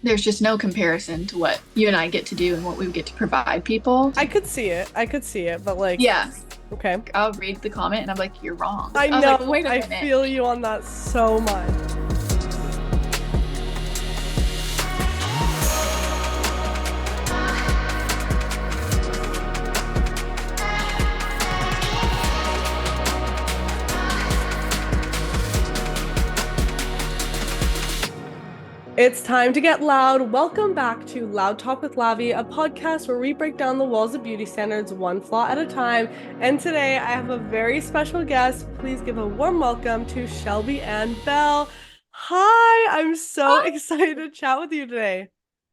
there's just no comparison to what you and I get to do and what we get to provide people. I could see it. I could see it, but like, Yeah, okay. I'll read the comment and I'm like, you're wrong. I I was like, know. wait a I minute. feel you on that so much. It's time to get loud. Welcome back to Loud Talk with Lavi, a podcast where we break down the walls of beauty standards one flaw at a time. And today I have a very special guest. Please give a warm welcome to Shelby Ann Bell. Hi, I'm so excited to chat with you today.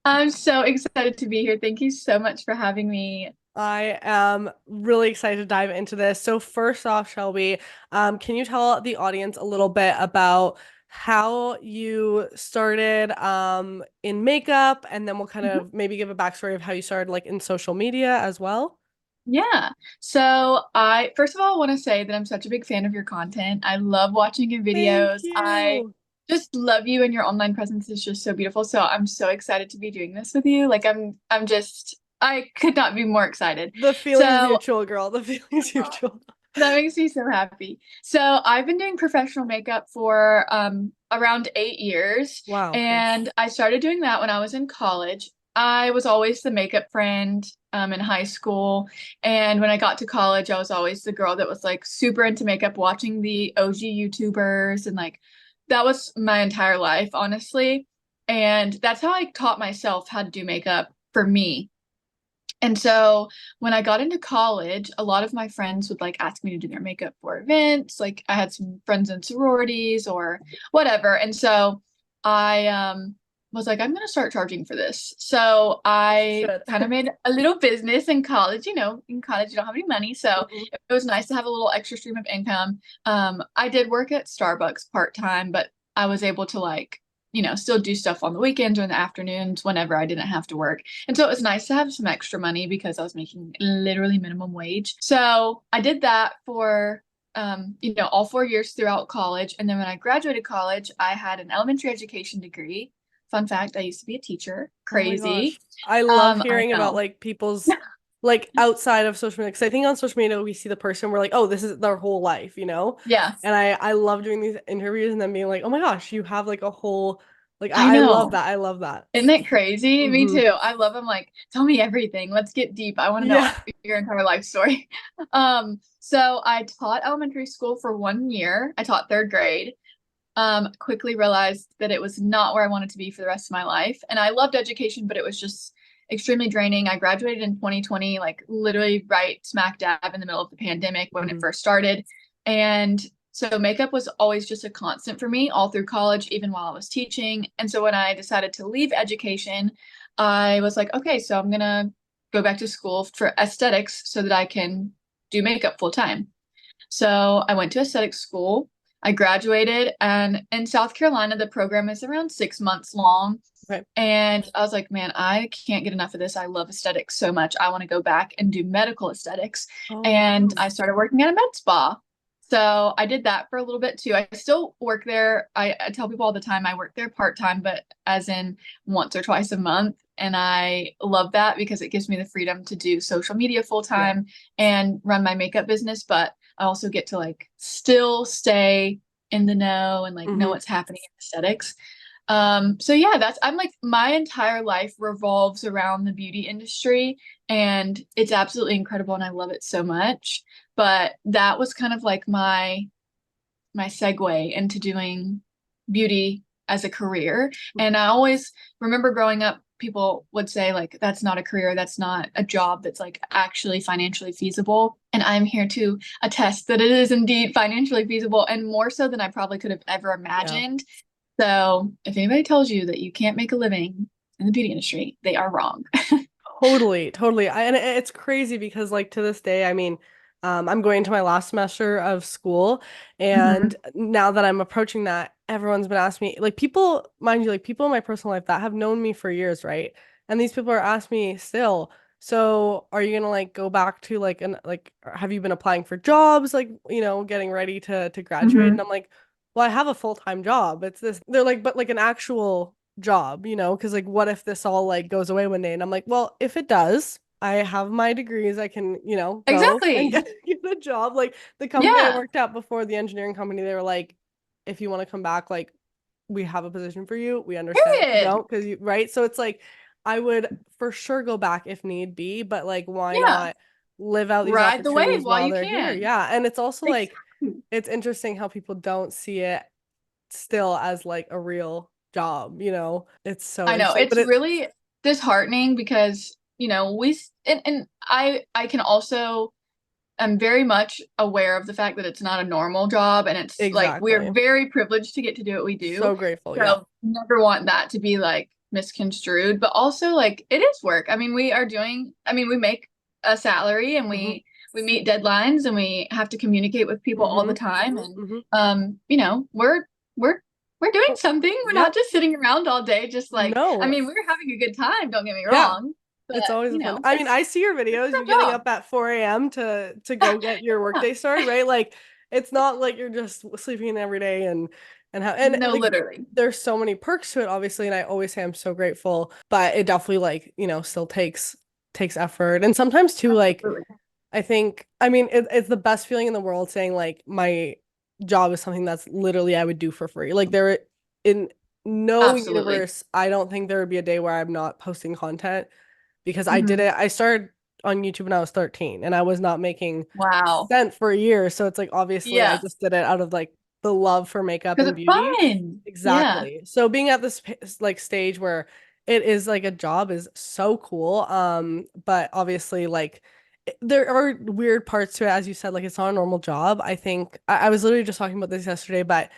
I'm so excited to be here. Thank you so much for having me. I am really excited to dive into this. So first off, Shelby, can you tell the audience a little bit about how you started in makeup, and then we'll kind Mhm. of maybe give a backstory of how you started like in social media as well? Yeah. So I first of all want to say that I'm such a big fan of your content. I love watching your Thank videos. I you. just love you and your online presence is just so beautiful. So I'm so excited to be doing this with you. I'm just I could not be more excited. The feeling's So mutual, girl. The feeling's mutual. that makes me so happy. So I've been doing professional makeup for around 8 years, Wow, okay. and I started doing that when I was in college. I was always the makeup friend in high school, and when I got to college, I was always the girl that was like super into makeup, watching the OG YouTubers, and like that was my entire life, honestly. And that's how I taught myself how to do makeup for me. And so when I got into college, a lot of my friends would like ask me to do their makeup for events. Like I had some friends in sororities or whatever. And so I was like, I'm gonna start charging for this. So I Should. kind of made a little business in college. You know, in college you don't have any money. So Mhm. it was nice to have a little extra stream of income. I did work at Starbucks part-time, but I was able to like, still do stuff on the weekends or in the afternoons whenever I didn't have to work. And so it was nice to have some extra money because I was making literally minimum wage. So I did that for all 4 years throughout college. And then when I graduated college, I had an elementary education degree. Fun fact, I used to be a teacher. Oh my gosh. Crazy. I love I hearing about know. like people's like outside of social media, because I think on social media we see the person, we're like, oh, this is their whole life, you know? Yeah, And I love doing these interviews and then being like, oh my gosh, you have like a whole like I I love know. that. I love that. Isn't that crazy? Me Hmm. too. I love them like, tell me everything. Let's get deep. I want to know Yeah. your entire life story. So I taught elementary school for 1 year. I taught third grade. Quickly realized that it was not where I wanted to be for the rest of my life. And I loved education, but it was just extremely draining. I graduated in 2020, like literally right smack dab in the middle of the pandemic when it Hmm. first started. And so makeup was always just a constant for me all through college, even while I was teaching. And so when I decided to leave education, I was like, okay, so I'm gonna go back to school for aesthetics so that I can do makeup full time. So I went to aesthetics school. I graduated, and in South Carolina, the program is around 6 months long. Okay. And I was like, man, I can't get enough of this. I love aesthetics so much. I want to go back and do medical aesthetics. Oh And wow. I started working at a med spa. So I did that for a little bit too. I still work there. I tell people all the time I work there part time, but as in once or twice a month. And I love that because it gives me the freedom to do social media full Yeah. time and run my makeup business. But I also get to like still stay in the know and like know Hmm. what's happening in aesthetics. So yeah, I'm like my entire life revolves around the beauty industry and it's absolutely incredible and I love it so much. But that was kind of like my segue into doing beauty as a career. And I always remember growing up, people would say, like, that's not a career, that's not a job that's like actually financially feasible. And I'm here to attest that it is indeed financially feasible and more so than I probably could have ever Yeah. imagined. So if anybody tells you that you can't make a living in the beauty industry, they are wrong. Totally, totally. And it's crazy because like to this day, I mean, I'm going to my last semester of school, and Mhm. now that I'm approaching that, everyone's been asking me, like people, mind you, like people in my personal life that have known me for years, right? And these people are asking me still, so are you gonna like go back to like an like have you been applying for jobs, like, getting ready to graduate? And Mhm. I'm like, well, I have a full-time job. It's this, they're like, but like an actual job, because like what if this all like goes away one day? And I'm like, well, if it does, I have my degrees, I can, go and Exactly. get a job. Like the company I Yeah. worked at before, the engineering company, they were like, if you want to come back, like we have a position for you. We understand if you Period. don't, because you right. So it's like I would for sure go back if need be, but like why Yeah. not live out these Ride the wave opportunities while while you they're here? can. Yeah. And it's also like Exactly. it's interesting how people don't see it still as like a real job. It's so I know interesting. But it's really disheartening because, and I can also I'm very much aware of the fact that it's not a normal job and it's like we're exactly. very privileged to get to do what we do. So grateful. Yeah. So never want that to be like misconstrued, but also like it is work. We make a salary and Hmm. we meet deadlines and we have to communicate with people all the Hmm. time and hmm we're we're doing Oh, something. We're yeah. not just sitting around all day just like No. we're having a good time, don't get me Yeah. wrong, but It's always a fun. I mean, I see your it's videos, a you getting job. up at 4 a.m. to go get your Yeah. workday started, right? Like it's not like you're just sleeping in every day and No, like literally. there's so many perks to it, obviously, and I always say I'm so grateful, but it definitely like, still takes effort. And sometimes too, like Absolutely. I think, I mean, it's the best feeling in the world saying like my job is something that's literally I would do for free. Like in no Absolutely. universe, I don't think there would be a day where I'm not posting content because I did Hmm. it. I started on YouTube when I was 13 and I was not making a Wow. cent for a year. So it's like obviously I Yeah. just did it out of like the love for makeup Because and it's beauty. fun. Yeah. Exactly. So being at this like stage where it is like a job is so cool. But obviously like there are weird parts to it, as you said, like it's not a normal job. I think I was literally just talking about this yesterday, but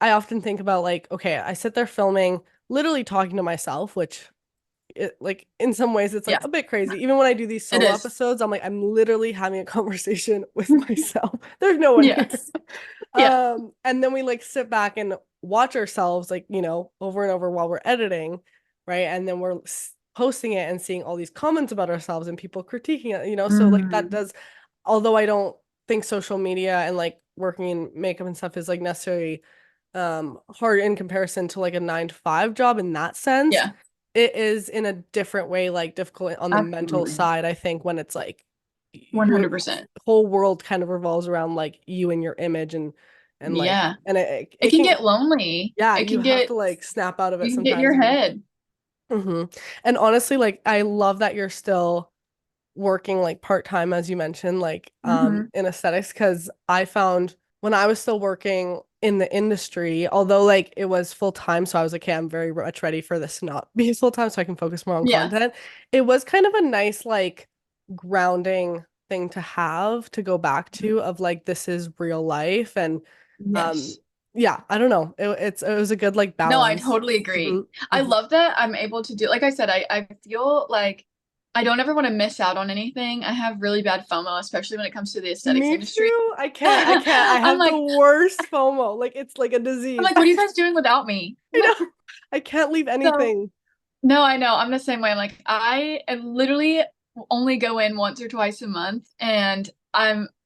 I often think about like, okay, I sit there filming, literally talking to myself, which like in some ways it's like Yeah. a bit crazy. Even when I do these It solo is. episodes, I'm like I'm literally having a conversation with myself. There's no one here. Yes. Yeah. And then we like sit back and watch ourselves like, over and over while we're editing, right? And then we're posting it and seeing all these comments about ourselves and people critiquing it. So like that Hmm. does, although I don't think social media and like working in makeup and stuff is like necessarily hard in comparison to like a 9 to 5 job in that sense, Yeah. it is in a different way like difficult on the mental Absolutely. side, I think, when it's like your 100%. whole world kind of revolves around like you and your image and like Yeah. and it, It it can can get lonely. yeah, It you can have get, to like snap out of it you can get in sometimes your and head. Hmm. in aesthetics because I found when I was still working in the industry, although like it was full-time, so I was like, okay, I'm very much ready for this to not be full-time so I can focus more on Yeah. content. It was kind of a nice like grounding thing to have to go back to of like this is real life and um Yes. yeah, I don't know. It was a good like No, I balance. totally Hmm. agree. I Hmm. love that I'm able to do, like I said, I feel like I don't ever want to miss out on anything. I have really bad FOMO, especially when it comes to the aesthetics Me industry. too. I can't. I I'm have the like, worst FOMO. Like it's like a I'm disease. like, what are you guys doing without me? I know. I can't leave So, anything. no, I know. I'm the same way. I'm like, I am literally only go in once or twice a month, and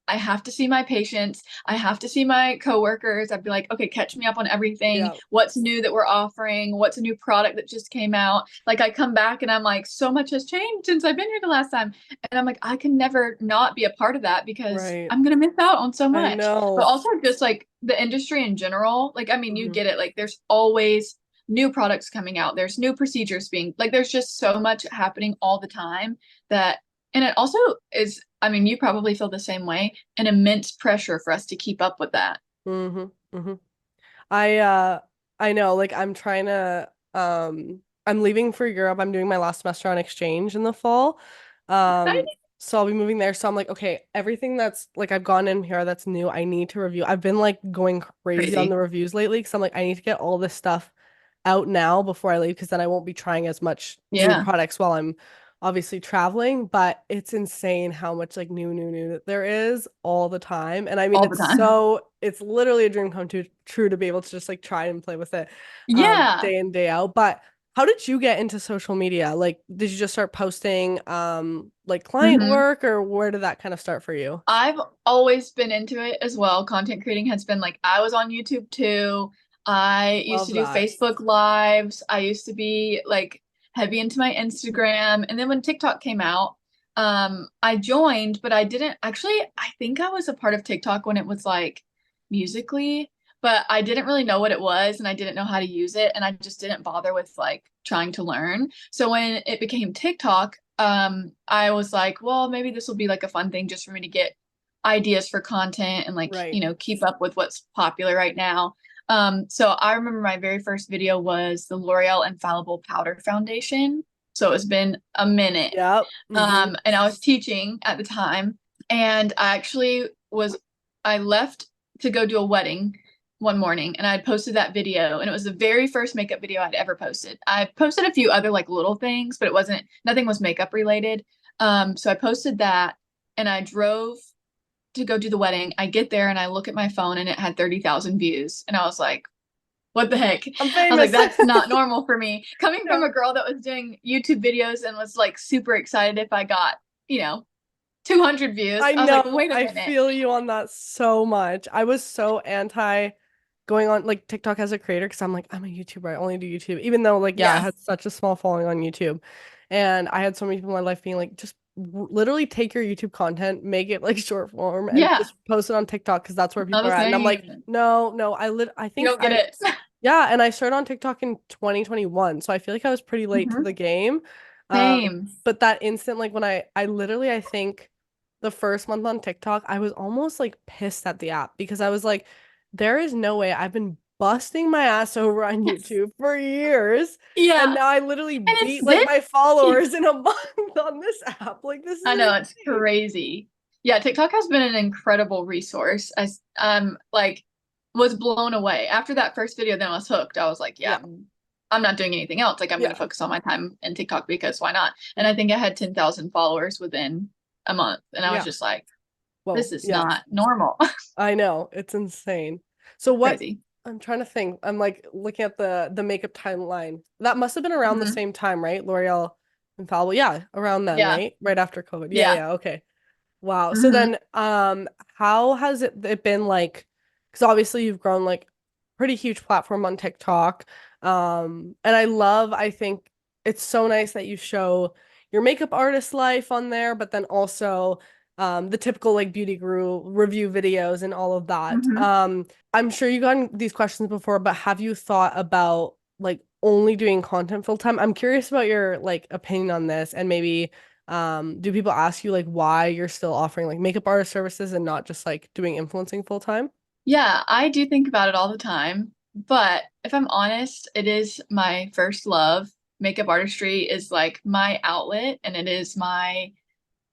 I have to see my patients. I have to see my coworkers. I'd be like, okay, catch me up on everything. Yeah. What's new that we're offering? What's a new product that just came out? Like, I come back and I'm like, so much has changed since I've been here the last time. And I'm like, I can never not be a part of that because Right. I'm gonna miss out on so I much. But know. also just like the industry in general. Like, I mean, you Hmm. get it. Like, there's always new products coming out. There's new procedures being like there's just so much happening all the time that and it also is you probably feel the same way, an immense pressure for us to keep up with that. Hmm. Hmm. I I know, like I'm leaving for Europe. I'm doing my last semester on exchange in the fall. Um Exciting. so I'll be moving there. So I'm like, okay, everything that's like I've gone in here that's new, I need to review. I've been like going crazy on the Crazy. reviews lately because I'm like, I need to get all this stuff out now before I leave because then I won't be trying as much new Yeah, products while I'm obviously traveling. But it's insane how much like new that there is all the time. And I mean, all the time. it's literally a dream come true to be able to just like try and play with it Yeah. day in, day out. But how did you get into social media? Like, did you just start posting like client Hmm. work or where did that kind of start for you? I've always been into it as well. Content creating has been like I was on YouTube too. I used Love to do that. Facebook Lives. I used to be like heavy into my Instagram. And then when TikTok came out, I joined, but I didn't actually, I think I was a part of TikTok when it was like Musically, but I didn't really know what it was and I didn't know how to use it. And I just didn't bother with like trying to learn. So when it became TikTok, I was like, well, maybe this will be like a fun thing just for me to get ideas for content and like, Right. keep up with what's popular right now. So I remember my very first video was the L'Oreal Infallible Powder Foundation. So it's been a minute. Yep. Hmm. And I was teaching at the time, and I left to go do a wedding one morning, and I had posted that video, and it was the very first makeup video I'd ever posted. I posted a few other like little things, but nothing was makeup related. So I posted that, and I drove to go do the wedding. I get there and I look at my phone and it had 30,000 views. And I was like, what the heck? I'm I was like, famous. that's not normal for me. Coming from Yeah. a girl that was doing YouTube videos and was like super excited if I got, you know, 200 views. I I was like, know. wait a I minute. feel you on that so much. I was so anti going on like TikTok as a creator because I'm like, I'm a YouTuber. I only do YouTube. Even though, like, yeah, I Yeah. had such a small following on YouTube. And I had so many people in my life being like, just literally take your YouTube content, make it like short form, and Yeah. just post it on TikTok because that's where Not people the are at. And I'm like, same. no, no, I You think don't get it. yeah, and I started on TikTok in 2021, so I feel like I was pretty late to Mhm. the game. Same. But that instant, like when I literally, I think the first month on TikTok, I was almost like pissed at the app because I was like, there is no way I've been busting my ass over on YouTube for years, and Yeah. now I literally And it's beat like this my cute. followers in a month on this app. Like this I is know it's insane. crazy. Yeah, TikTok has been an incredible resource. Like was blown away. After that first video, then I was hooked. I was like, yeah, Yeah, I'm not doing anything else. Like I'm gonna yeah. focus on my time in TikTok because why not? And I think I had 10,000 followers within a month. And I was Yeah. just like, Whoa, this is yeah. not normal. I know, it's insane. So what Crazy. I'm trying to think. I'm like looking at the makeup timeline. That must have been around the Mhm. same time, right? L'Oreal Infallible. Yeah, around then, Yeah. right? Right after COVID. Yeah, Yeah. yeah, okay. Wow. So Hmm. then how has it been like because obviously you've grown like pretty huge platform on TikTok. And I think it's so nice that you show your makeup artist life on there, but then also the typical like beauty guru review videos and all of that. Hmm. I'm sure you've gotten these questions before, but have you thought about like only doing content full time? I'm curious about your like opinion on this and maybe do people ask you like why you're still offering like makeup artist services and not just like doing influencing full time? Yeah, I do think about it all the time. But if I'm honest, it is my first love. Makeup artistry is like my outlet and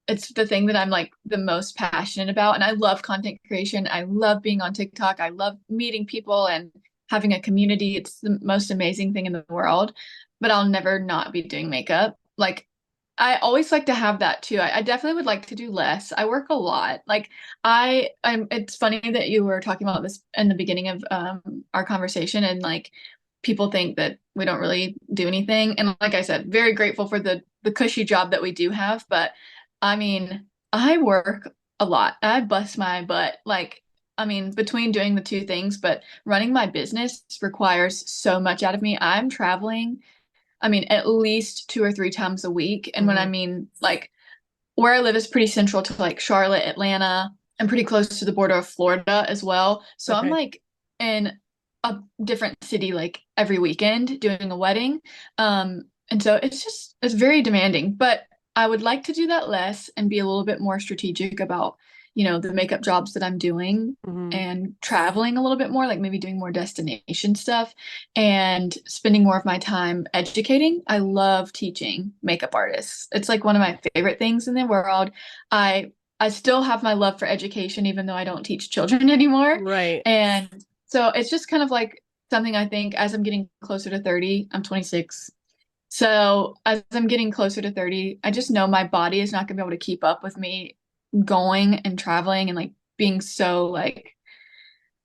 it's the thing that I'm like the most passionate about. And I love content creation. I love being on TikTok. I love meeting people and having a community. It's the most amazing thing in the world. But I'll never not be doing makeup. Like I always like to have that too. I definitely would like to do less. I work a lot. Like it's funny that you were talking about this in the beginning of our conversation and like people think that we don't really do anything. And like I said, very grateful for the cushy job that we do have, but I mean, I work a lot. I bust my butt. Like, I mean, between doing the two things, but running my business requires so much out of me. I'm traveling, I mean, at least 2 or 3 times a week. And when I Hmm. mean, like, where I live is pretty central to like Charlotte, Atlanta, and pretty close to the border of Florida as well. So I'm Okay. like in a different city like every weekend doing a wedding. And so it's very demanding, but I would like to do that less and be a little bit more strategic about, the makeup jobs that I'm doing Hmm. and traveling a little bit more, like maybe doing more destination stuff and spending more of my time educating. I love teaching makeup artists. It's like one of my favorite things in the world. I I still have my love for education even though I don't teach children anymore. Right. And so it's just kind of like something I think as I'm getting closer to 30, I'm 26. So as I'm getting closer to 30, I just know my body is not going to be able to keep up with me going and traveling and like being so like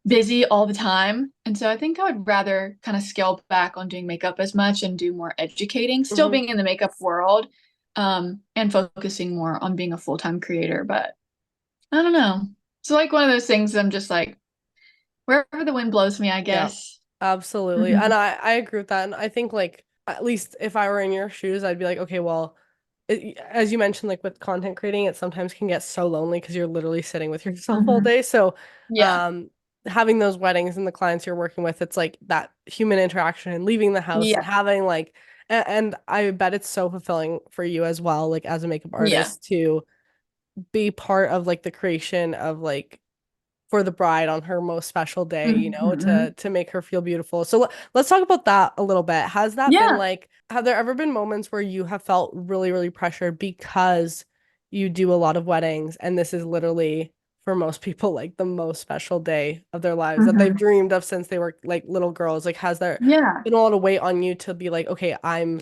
busy all the time. And so I think I would rather kind of scale back on doing makeup as much and do more educating, still Hmm. being in the makeup world, and focusing more on being a full-time creator. But I don't know. It's like one of those things I'm just like, wherever the wind blows me, I Yeah. guess. Absolutely. And Mhm. I agree with that. And I think like at least if I were in your shoes, I'd be like, okay, well, as you mentioned, like with content creating, it sometimes can get so lonely because you're literally sitting with yourself all Mhm. day. So, Yeah. um, having those weddings and the clients you're working with, it's like that human interaction and leaving the house and Yeah. having like, and I bet it's so fulfilling for you as well, like as a makeup Yeah. artist to be part of like the creation of like for the bride on her most special day, Mhm. to make her feel beautiful. So let's talk about that a little bit. Has that been Yeah. like, have there ever been moments where you have felt really, really pressured because you do a lot of weddings and this is literally for most people like the most special day of their lives that they've Mhm. dreamed of since they were like little girls? Like, has there Yeah. been a lot of weight on you to be like, okay, I'm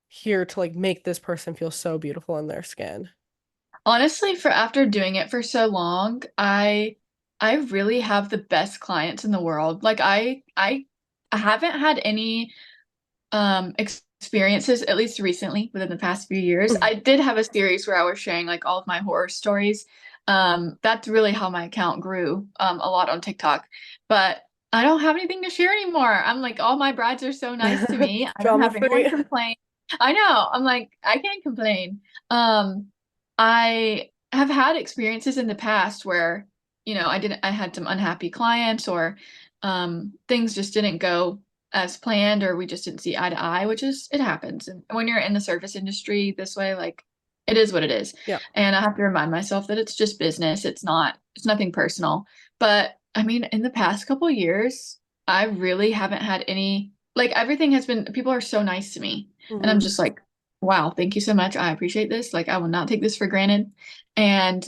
here to like make this person feel so beautiful in their skin? Honestly, for after doing it for so long, I really have the best clients in the world. Like I haven't had any experiences, at least recently within the past few years. I did have a series where I was sharing like all of my horror stories. That's really how my account grew a lot on TikTok. But I don't have anything to share anymore. I'm like, all my brides are so nice to me. I don't Drama have anyone free. complain. I know. I'm like, I can't complain. Um, I have had experiences in the past where, I had some unhappy clients or things just didn't go as planned or we just didn't see eye to eye, which is it happens. And when you're in the service industry this way, like it is what it is. Yeah. And I have to remind myself that it's just business. It's nothing personal. But I mean, in the past couple of years, I really haven't had any like everything has been people are so nice to me. And I'm Hmm. just like, wow, thank you so much. I appreciate this. Like I will not take this for granted. And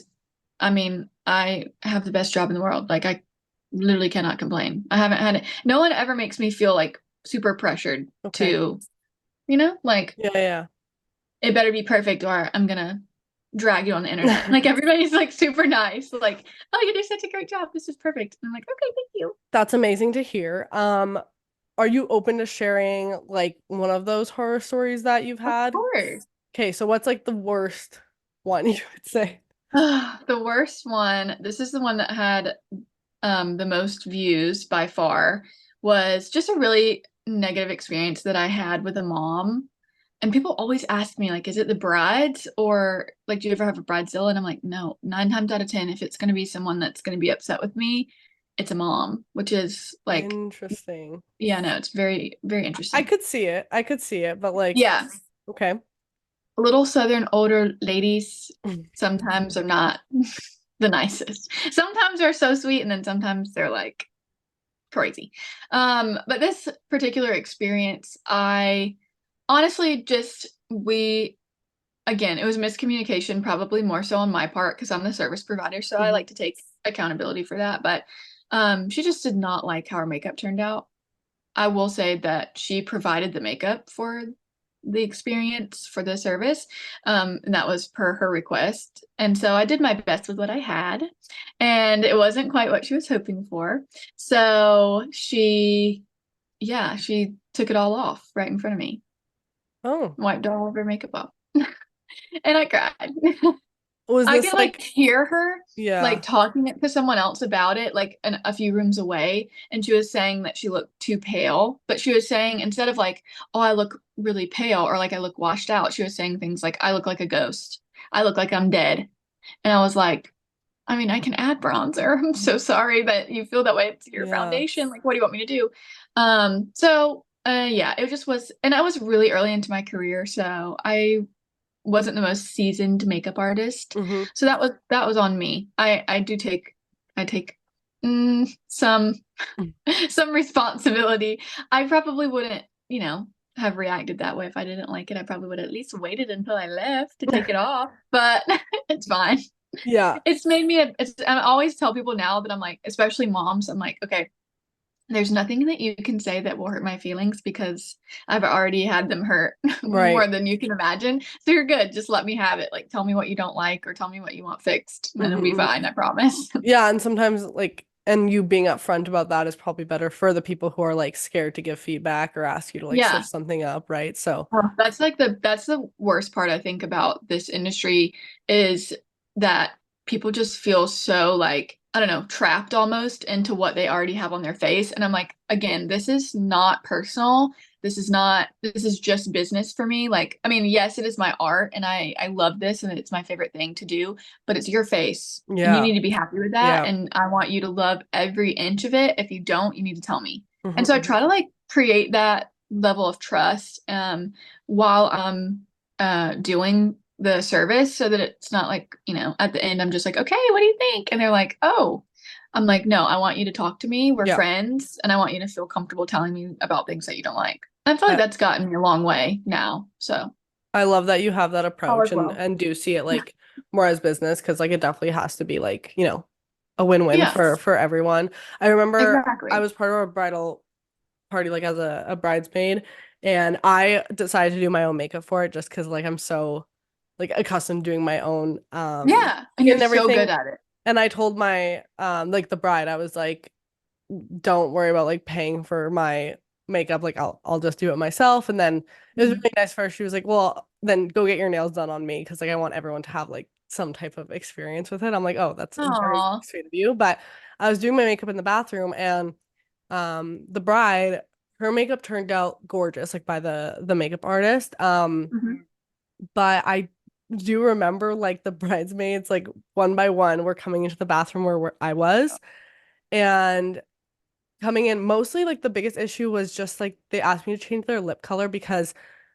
I mean, I have the best job in the world. Like I literally cannot complain. I haven't had it. No one ever makes me feel like super pressured Okay. to, like Yeah, yeah. it better be perfect or I'm gonna drag you on the internet. Like everybody's like super nice. Like, oh, you did such a great job. This is perfect. And I'm like, okay, thank you. That's amazing to hear. Are you open to sharing like one of those horror stories that you've Of had? course. Okay, so what's like the worst one you would say? The worst one, this is the one that had the most views by far, was just a really negative experience that I had with a mom. And people always ask me, like, is it the brides or like, do you ever have a bridezilla? And I'm like, no, 9 times out of 10, if it's going to be someone that's going to be upset with me, it's a mom, which is like, Interesting. yeah, no, it's very, very I interesting. could see it. I could see it, but like, Yeah, okay. little Southern older ladies sometimes are not the nicest. Sometimes they're so sweet, and then sometimes they're like crazy. But this particular experience, I honestly just we again, it was miscommunication, probably more so on my part because I'm the service provider, so I Mhm. like to take accountability for that. But she just did not like how her makeup turned out. I will say that she provided the makeup for the experience for the service, and that was per her request. And so I did my best with what I had, and it wasn't quite what she was hoping for. So yeah, she took it all off right in front of me, Oh, wiped all of her makeup off, and I cried. was I this can like like, hear her like yeah. talking to someone else about it, like a few rooms away, and she was saying that she looked too pale. But she was saying instead of like, "Oh, I look really pale," or like I look washed out, she was saying things like, "I look like a ghost. I look like I'm dead." And I was like, "I mean, I can add bronzer. I'm so sorry that you feel that way. It's your Yeah. foundation. Like, what do you want me to do?" So yeah, it just was, and I was really early into my career, so I wasn't the most seasoned makeup artist. Hmm. So that was on me. I take some some responsibility. I probably wouldn't, have reacted that way if I didn't like it. I probably would have at least waited until I left to take it off, but it's fine. Yeah. It's made me I always tell people now that I'm like, especially moms, I'm like, okay, there's nothing that you can say that will hurt my feelings because I've already had them hurt more Right. than you can imagine. So you're good. Just let me have it. Like, tell me what you don't like or tell me what you want fixed, and it'll be Hmm. fine. I promise. Yeah, and sometimes like and you being upfront about that is probably better for the people who are like scared to give feedback or ask you to like switch Yeah. something up, right? So, That's the worst part I think about this industry is that people just feel so like I don't know, trapped almost into what they already have on their face. And I'm like, again, this is not personal. This is just business for me. Like, I mean, yes, it is my art and I love this and it's my favorite thing to do, but it's your face and you Yeah. need to be happy with that. Yeah. And I want you to love every inch of it. If you don't, you need to tell me. And so I Hmm. try to like create that level of trust while I'm doing the service so that it's not like, at the end I'm just like, okay, what do you think? And they're like, oh, I'm like, no, I want you to talk to me. We're Yeah. friends, and I want you to feel comfortable telling me about things that you don't like. And I feel like I, that's gotten me a long way now. So I love that you have that all approach is well. and do see it like more as business because like it definitely has to be like, a win-win for Yes, everyone. I remember I exactly. was part of a bridal party like as a bridesmaid and I decided to do my own makeup for it just because like I'm so like accustomed to doing my own Yeah, and skin you're and so everything. good at it. And I told my like the bride, I was like, don't worry about like paying for my makeup. Like I'll just do it myself. And then it was Mhm. really nice for her. She was like, well, then go get your nails done on me because like I want everyone to have like some type of experience with it. I'm like, oh, that's very Aw. sweet of you. But I was doing my makeup in the bathroom and the bride, her makeup turned out gorgeous, like by the makeup artist. Mhm. But I do remember like the bridesmaids, like one by one, were coming into the bathroom where I was. And coming in mostly like the biggest issue was just like they asked me to change their lip color because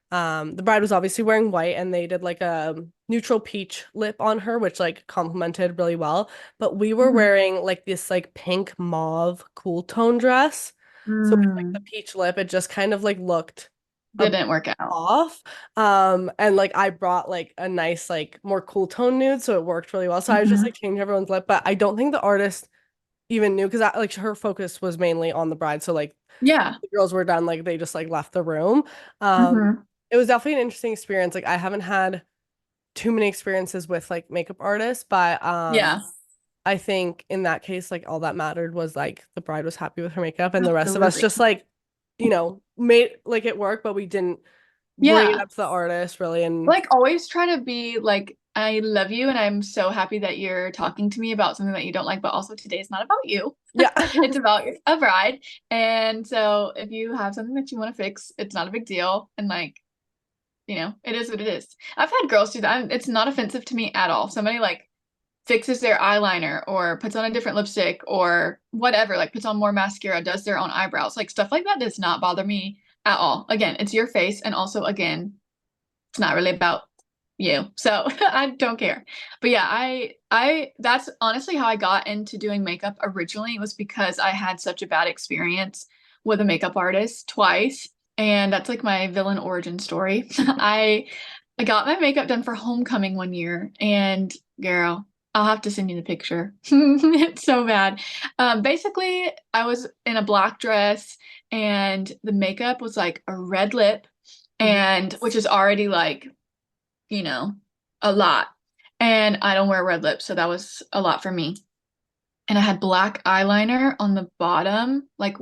the bride was obviously wearing white and they did like a neutral peach lip on her which like complemented really well, but we were Mhm. wearing like this like pink mauve cool tone dress, so with like the Mm. peach lip it just kind of like looked a bit Didn't work out. off. And like I brought like a nice like more cool tone nude so it worked really well, so I was just Mhm. like changing everyone's lip, but I don't think the artist even knew because like her focus was mainly on the bride. So like Yeah. the girls were done, like they just like left the room. Um, Mhm. it was definitely an interesting experience. Like I haven't had too many experiences with like makeup artists, but Yeah. I think in that case, like all that mattered was like the bride was happy with her makeup, and the rest of us Absolutely. just like, made like it work, but we didn't bring it Yeah. up to the artist really. And Like always try to be like, I love you and I'm so happy that you're talking to me about something that you don't like, but also today's not about you. yeah, It's about a bride. And so if you have something that you want to fix, it's not a big deal. And like, it is what it is. I've had girls do that. It's not offensive to me at all. Somebody like fixes their eyeliner or puts on a different lipstick or whatever, like puts on more mascara, does their own eyebrows, like stuff like that does not bother me at all. Again, it's your face. And also, again, it's not really about you. So I don't care. But yeah, I that's honestly how I got into doing makeup originally was because I had such a bad experience with a makeup artist twice. And that's like my villain origin story. I got my makeup done for homecoming one year and girl, I'll have to send you the picture. It's so bad. Basically, I was in a black dress and the makeup was like a red lip mhm. and which is already like, you know, a lot. And I don't wear red lips, so that was a lot for me. And I had black eyeliner on the bottom, like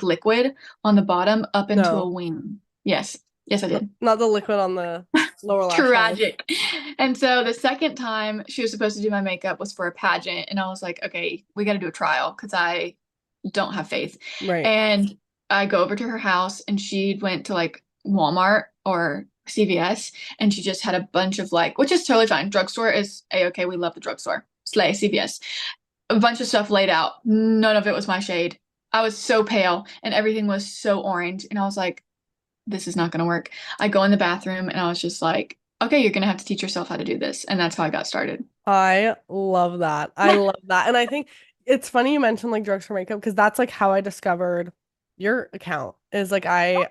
liquid on the bottom up into a No, wing. Yes. Yes, I did. not the liquid on the lower lash line. Tragic. And so the second time she was supposed to do my makeup was for a pageant, and I was like, okay, we got to do a trial because I don't have faith. Right. And I go over to her house, and she went to like Walmart or CVS, and she just had a bunch of like, which is totally fine. Drugstore is a-okay. We love the drugstore. Slay, CVS. A bunch of stuff laid out. None of it was my shade. I was so pale, and everything was so orange, and I was like, this is not going to work. I go in the bathroom and I was just like, okay, you're going to have to teach yourself how to do this. And that's how I got started. I love that. I love that. And I think it's funny you mentioned like drugs for makeup because that's like how I discovered your account is like I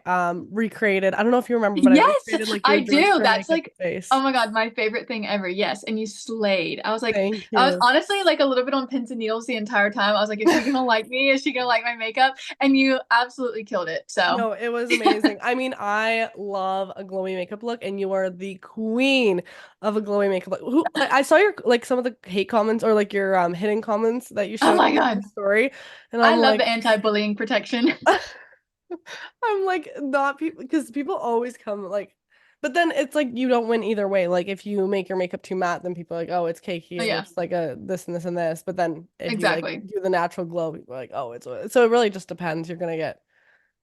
recreated, I don't know if you remember, but I Yes, recreated like your I drugs do. for That's makeup like, oh face. my God, my favorite thing ever. Yes. And you slayed. Thank I was you. honestly like a little bit on pins and needles the entire time. I was like, is she gonna like me? Is she gonna like my makeup? And you absolutely killed it. So No, it was amazing. I mean, I love a glowy makeup look, and you are the queen of a glowy makeup look. Who I saw your like some of the hate comments or like your hidden comments that you oh showed my in your God. story, and I I'm love the like, anti-bullying protection. I'm like not people because people always come like But then it's like you don't win either way. Like if you make your makeup too matte, then people are like, oh, it's cakey. Oh, It yeah, looks like a this and this and this. But then if you like exactly. do the natural glow, people are like, oh, it's so it really just depends. You're gonna get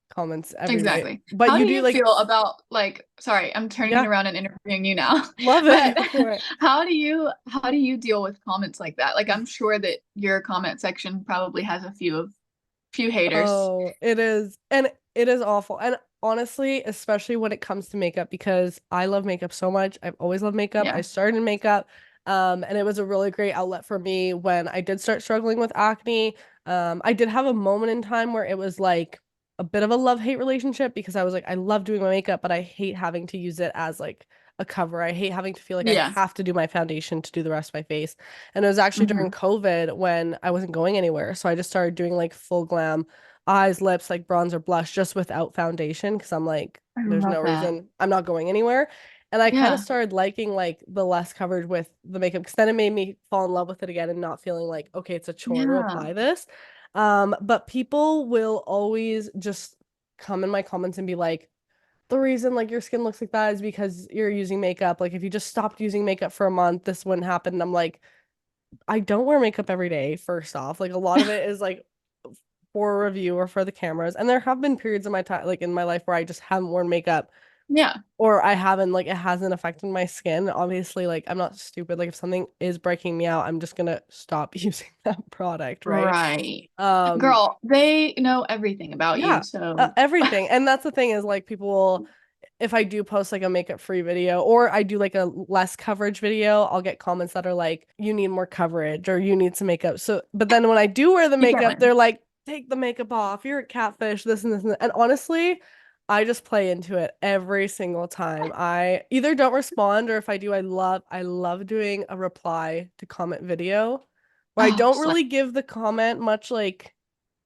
comments every way. Exactly. But How you do do you like, feel about like, sorry, I'm turning it yeah, around and interviewing you now. love it. But Go for it. how do you deal with comments like that? Like I'm sure that your comment section probably has a few haters. Oh, it is. And it is awful. And honestly, especially when it comes to makeup, because I love makeup so much. I've always loved makeup. I Yeah. started in makeup. And it was a really great outlet for me when I did start struggling with acne. I did have a moment in time where it was like a bit of a love-hate relationship because I was like, I love doing my makeup, but I hate having to use it as like a cover. I hate having to feel like I Yeah. have to do my foundation to do the rest of my face. And it was actually during Hmm. COVID when I wasn't going anywhere. So I just started doing like full glam eyes, lips, like bronzer, blush, just without foundation because I'm like, I there's love no that. reason I'm not going anywhere. And I kind of Yeah. started liking like the less coverage with the makeup because then it made me fall in love with it again and not feeling like, okay, it's a chore to Yeah. apply this. But people will always just come in my comments and be like, the reason like your skin looks like that is because you're using makeup. Like if you just stopped using makeup for a month, this wouldn't happen. And I'm like, I don't wear makeup every day, first off. Like a lot of it is like for review or for the cameras. And there have been periods in my time like in my life where I just haven't worn makeup Yeah. or I haven't like it hasn't affected my skin. Obviously, like I'm not stupid. Like if something is breaking me out, I'm just gonna stop using that product, right? Right. Um, Girl, they know everything about you, yeah, so everything. And that's the thing is like people will if I do post like a makeup free video or I do like a less coverage video, I'll get comments that are like, you need more coverage or you need some makeup. So, but then when I do wear the you can't makeup, win. they're like, take the makeup off. You're a catfish, this and this and that. And honestly, I just play into it every single time. I either don't respond or if I do, I love doing a reply to comment video where I Oh, don't slay. really give the comment much like,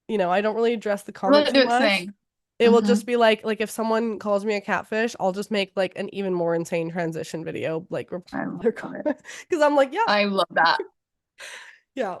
I don't really address the comment Let it too do its much. thing. It will Hmm. just be like if someone calls me a catfish, I'll just make like an even more insane transition video, like reply I to their love it. comment because I'm like, yeah, I love that. yeah.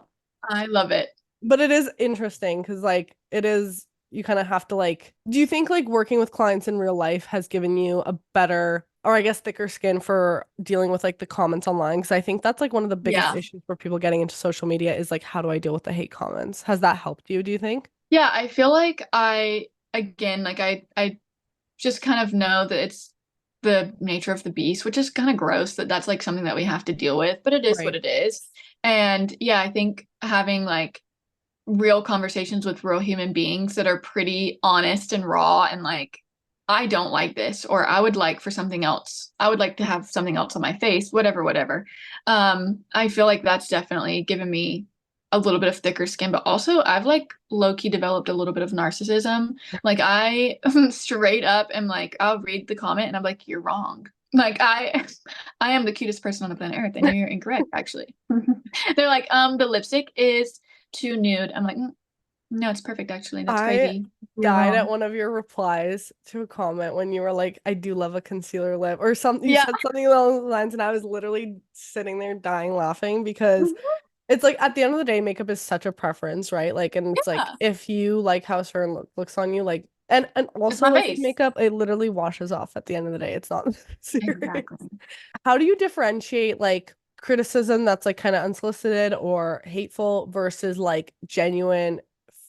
I love it. But it is interesting because like it is you kind of have to like. Do you think like working with clients in real life has given you a better or I guess thicker skin for dealing with like the comments online? Because I think that's like one of the biggest Yeah. issues for people getting into social media is like how do I deal with the hate comments? Has that helped you, do you think? Yeah, I feel like again, like I just kind of know that it's the nature of the beast, which is kind of gross that that's like something that we have to deal with, but it is what Right. it is. And yeah, I think having like real conversations with real human beings that are pretty honest and raw and like, I don't like this, or I would like for something else. I would like to have something else on my face, whatever, whatever. I feel like that's definitely given me a little bit of thicker skin, but also I've like low-key developed a little bit of narcissism. Like I straight up am like, I'll read the comment and I'm like, you're wrong. Like I am the cutest person on the planet Earth, and you're incorrect, actually. They're like, the lipstick is too nude. I'm like, no, it's perfect actually. That's I crazy. You're died at wrong. one of your replies to a comment when you were like, I do love a concealer lip or something. You Yeah. said something along those lines, and I was literally sitting there dying laughing because it's like at the end of the day, makeup is such a preference, right? Like, and it's like Yeah. if you like how a certain look looks on you, like, and It's also my like with face. makeup, it literally washes off at the end of the day. It's not serious. Exactly. How do you differentiate like criticism that's like kind of unsolicited or hateful versus like genuine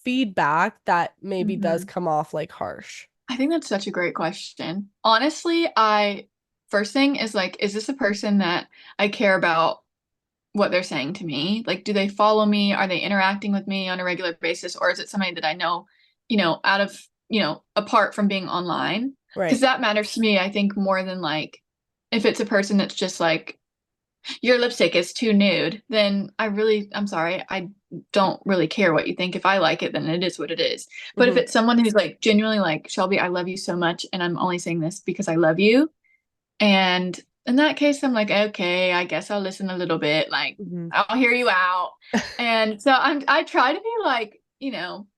feedback that maybe does Hmm. come off like harsh? I think that's such a great question. Honestly, I first thing is like, is this a person that I care about what they're saying to me? Like, do they follow me? Are they interacting with me on a regular basis? Or is it somebody that I know, out of, apart from being online? Because Right. that matters to me, I think, more than like if it's a person that's just like, your lipstick is too nude, then I'm sorry, I don't really care what you think. If I like it, then it is what it is. But if Hmm. it's someone who's like genuinely like, Shelby, I love you so much, and I'm only saying this because I love you, and in that case, I'm like, okay, I guess I'll listen a little bit. Like, Hmm. I'll hear you out. And so I try to be like,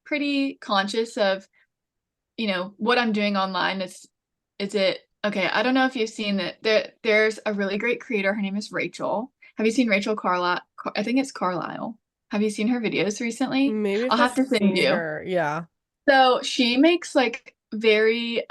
pretty conscious of, what I'm doing online. Is it okay? I don't know if you've seen that there's a really great creator. Her name is Rachel. Have you seen Rachel Carlisle? I think it's Carlisle. Have you seen her videos recently? Maybe I'll if I've have to send seen you. her, yeah. So she makes like very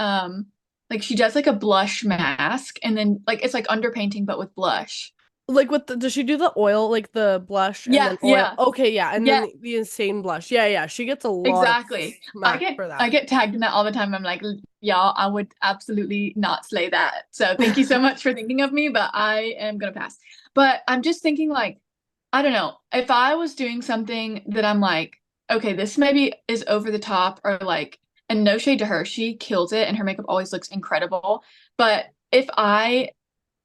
like she does like a blush mask and then like it's like underpainting but with blush. Like with does she do the oil, like the blush and Yeah, then oil? yeah. Okay, yeah, and then Yeah, the insane blush. Yeah, yeah. She gets a lot of exactly. smack for I that. get tagged in that all the time. I'm like, y'all, I would absolutely not slay that. So thank you so much for thinking of me, but I am gonna pass. But I'm just thinking like, I don't know, if I was doing something that I'm like, okay, this maybe is over the top or like, and no shade to her, she kills it and her makeup always looks incredible. But if I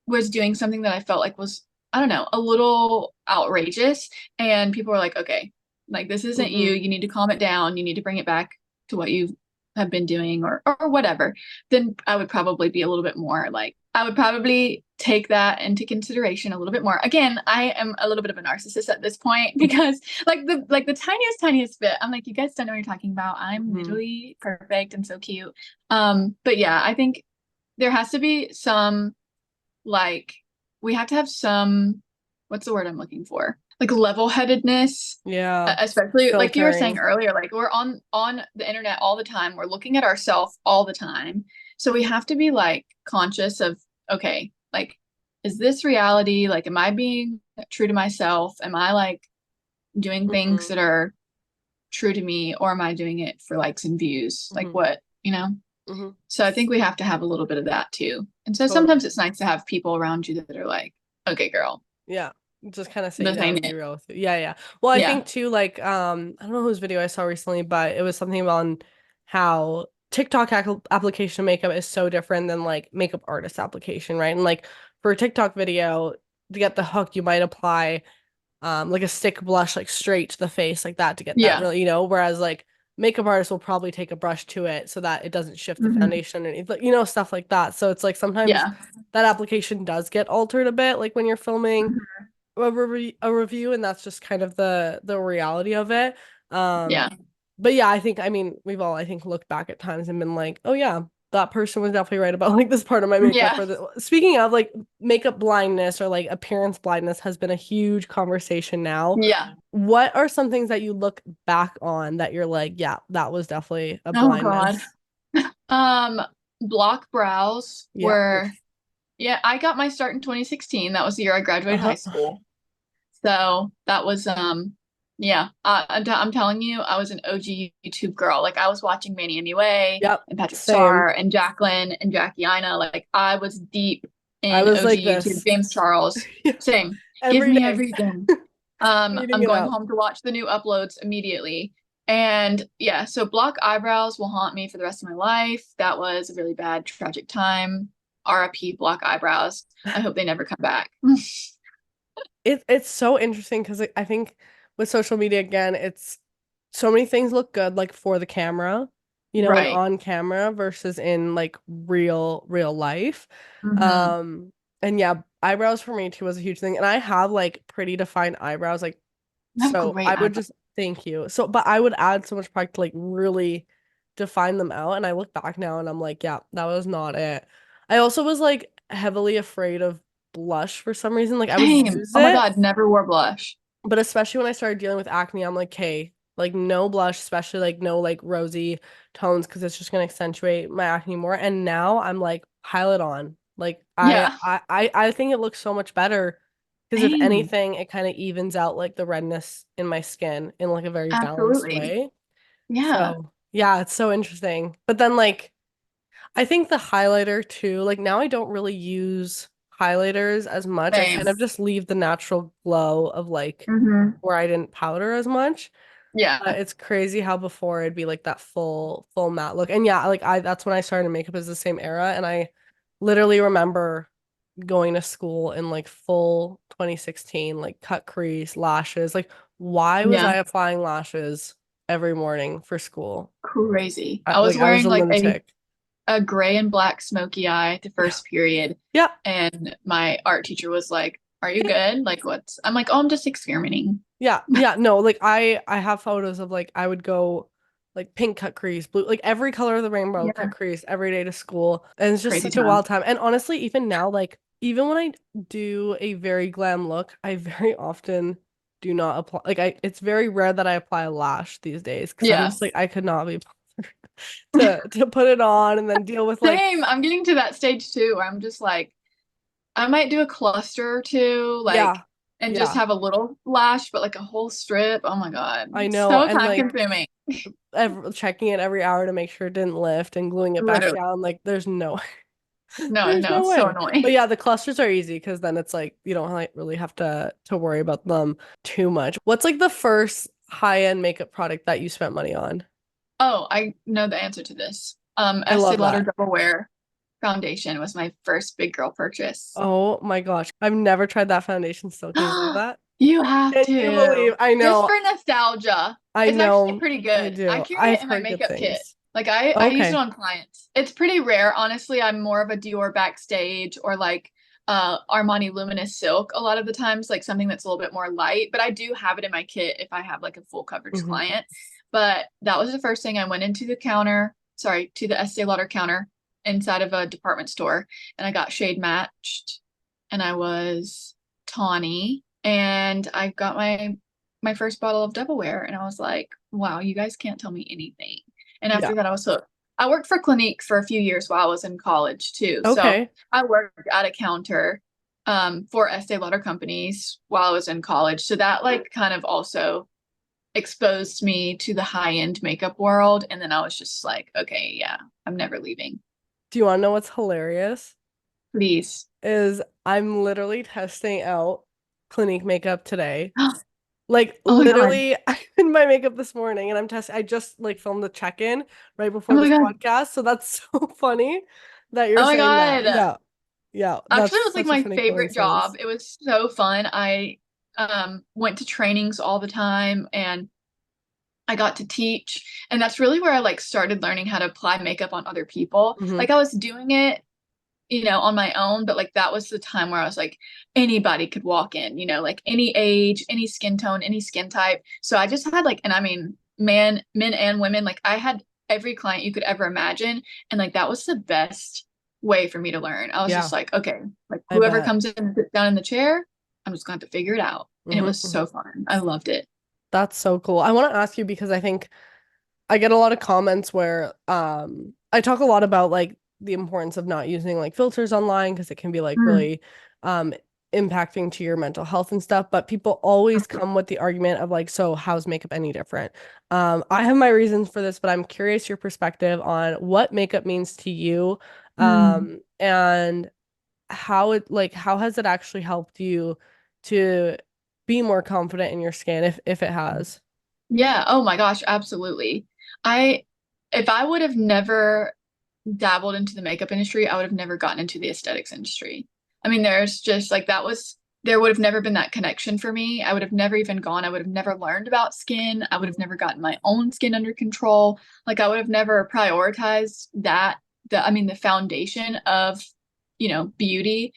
was doing something that I felt like was, I don't know, a little outrageous. And people were like, okay, like this isn't you. Hmm. You need to calm it down. You need to bring it back to what you have been doing or whatever. Then I would probably be a little bit more like, I would probably take that into consideration a little bit more. Again, I am a little bit of a narcissist at this point because like the tiniest bit, I'm like, you guys don't know what you're talking about. I'm Hmm. literally perfect and so cute. But yeah, I think there has to be some like we have to have some what's the word I'm looking for? Like level-headedness, Yeah. especially like you were saying Filtering. earlier, like we're on the internet all the time. We're looking at ourselves all the time. So we have to be like conscious of, okay, like is this reality? Like am I being true to myself? Am I like doing things Hmm. that are true to me or am I doing it for likes and views? Like Hmm. what, you know? Hmm. So I think we have to have a little bit of that too. And so sometimes Totally. it's nice to have people around you that are like, okay, girl, Yeah. Just kind of sit you this down ain't and be it. real with you. Yeah, yeah. Well, I Yeah. think too, like, I don't know whose video I saw recently, but it was something about how TikTok application makeup is so different than like makeup artist application, right? And like for a TikTok video, to get the hook, you might apply like a stick blush like straight to the face like that to get that Yeah. really, whereas like makeup artists will probably take a brush to it so that it doesn't shift the Hmm. foundation underneath, like, stuff like that. So it's like sometimes Yeah. that application does get altered a bit like when you're filming Mhm. a review, and that's just kind of the reality of it. Yeah. But yeah, I mean, we've all, I think, looked back at times and been like, oh yeah, that person was definitely right about like this part of my makeup. Yeah. Or speaking of like makeup blindness or like appearance blindness has been a huge conversation now. Yeah. What are some things that you look back on that you're like, yeah, that was definitely a Oh God. blindness? Um, block brows Yeah. were, yeah, I got my start in 2016. That was the year I graduated high Uh-huh. school. So that was yeah, I'm telling you, I was an OG YouTube girl. Like I was watching Manny MUA Yep. and Patrick Same. Starr and Jacqueline and Jackie Ina. Like I was deep I in was like OG YouTube. this. James Charles, Yeah. same. Give Every me day. everything. Eating I'm it going up. home to watch the new uploads immediately. And yeah, so block eyebrows will haunt me for the rest of my life. That was a really bad, tragic time. RIP block eyebrows. I hope they never come back. It's so interesting because I think with social media again, it's so many things look good like for the camera, and Right. on camera versus in like real life. Hmm. Um and yeah, eyebrows for me too was a huge thing. And I have like pretty defined eyebrows, like, I have so great I would eyebrows. just thank you. So but I would add so much product to like really define them out. And I look back now and I'm like, yeah, that was not it. I also was like heavily afraid of blush for some reason. Like I would Same. use Oh my it, God, never wore blush. but especially when I started dealing with acne, I'm like, hey, like no blush, especially like no like rosy tones, because it's just gonna accentuate my acne more. And now I'm like, pile it on. Like Yeah, I think it looks so much better because if same. anything, it kind of evens out like the redness in my skin in like a very balanced Absolutely. way. Yeah, So yeah, it's so interesting. But then like I think the highlighter too, like now I don't really use highlighters as much. I same. kind of just leave the natural glow of like Hmm. where I didn't powder as much. But Yeah. it's crazy how before it'd be like that full matte look. And yeah, like I that's when I started makeup is the same era. And I literally remember going to school in like full 2016, like cut crease, lashes. Like, why was I Yeah. applying lashes every morning for school? Crazy. I was I was wearing a like lunatic. a gray and black smoky eye the Yeah. first period, Yeah. and my art teacher was like, "Are you good? Like, what's?" I'm like, "Oh, I'm just experimenting." Yeah, yeah, no, like I have photos of like I would go like pink cut crease, blue, like every color of the rainbow cut Yeah. crease every day to school. And it's just Crazy such a wild time. time. And honestly, even now, like even when I do a very glam look, I very often do not apply, like, it's very rare that I apply a lash these days because I'm Yeah. just like I could not be bothered. to put it on and then deal with like, Same. I'm getting to that stage too where I'm just like, I might do a cluster or two, like, yeah, and just yeah, have a little lash, but like a whole strip. Oh my God. I know. So And time like consuming. checking it every hour to make sure it didn't lift and gluing it back Literally. down. Like No, there's no, no so way. But annoying. yeah, the clusters are easy because then it's like you don't like really have to worry about them too much. What's like the first high-end makeup product that you spent money on? Oh, I know the answer to this. I Estee love Lauder that. Double Wear foundation was my first big girl purchase. Oh my gosh. I've never tried that foundation still. Can you believe that? You have Can you believe? to. Just for nostalgia. I It's actually know, pretty I good. I do. carry it I've in my heard good makeup kit. things. Like I use it Okay. on clients. It's pretty rare, honestly. I'm more of a Dior Backstage or like Armani Luminous Silk a lot of the times, like something that's a little bit more light. But I do have it in my kit if I have like a full coverage Hmm. client. But that was the first thing I went into the counter, sorry, to the Estee Lauder counter inside of a department store, and I got shade matched, and I was tawny, and I got my first bottle of Double Wear, and I was like, wow, you guys can't tell me anything. And Yeah. after that, I was hooked. I worked for Clinique for a few years while I was in college too. So Okay. I worked at a counter for Estee Lauder companies while I was in college. So that like kind of also exposed me to the high-end makeup world. And then I was just like, okay, yeah, I'm never leaving. Do you want to know what's hilarious? Please. Is I'm literally testing out Clinique makeup today. Like Oh my God. literally, I did my makeup this morning and I'm testing. I just like filmed the check-in right Oh before my this God. podcast. So that's so funny that you're Oh my saying that. God. Yeah. Yeah. That's Actually, it was like such a my funny favorite job. coincidence. It was so fun. I went to trainings all the time and I got to teach. And that's really where I like started learning how to apply makeup on other people. Hmm. Like I was doing it, on my own, but like that was the time where I was like anybody could walk in, like any age, any skin tone, any skin type. So I just had like, and I mean, men and women, like I had every client you could ever imagine. And like that was the best way for me to learn. I was Yeah, just like, okay, like I whoever bet. comes in and sits down in the chair, I'm just going to have to figure it out. And it was Hmm. so fun. I loved it. That's so cool. I want to ask you because I think I get a lot of comments where I talk a lot about like the importance of not using like filters online because it can be like Mm. really um impacting to your mental health and stuff, but people always come with the argument of like, so how's makeup any different? I have my reasons for this, but I'm curious your perspective on what makeup means to you, Mm. and how has it actually helped you to be more confident in your skin if it has. Yeah. Oh my gosh, absolutely. I if I would have never dabbled into the makeup industry, I would have never gotten into the aesthetics industry. I mean, there's just like there would have never been that connection for me. I would have never even gone. I would have never learned about skin. I would have never gotten my own skin under control. Like I would have never prioritized the foundation of, beauty,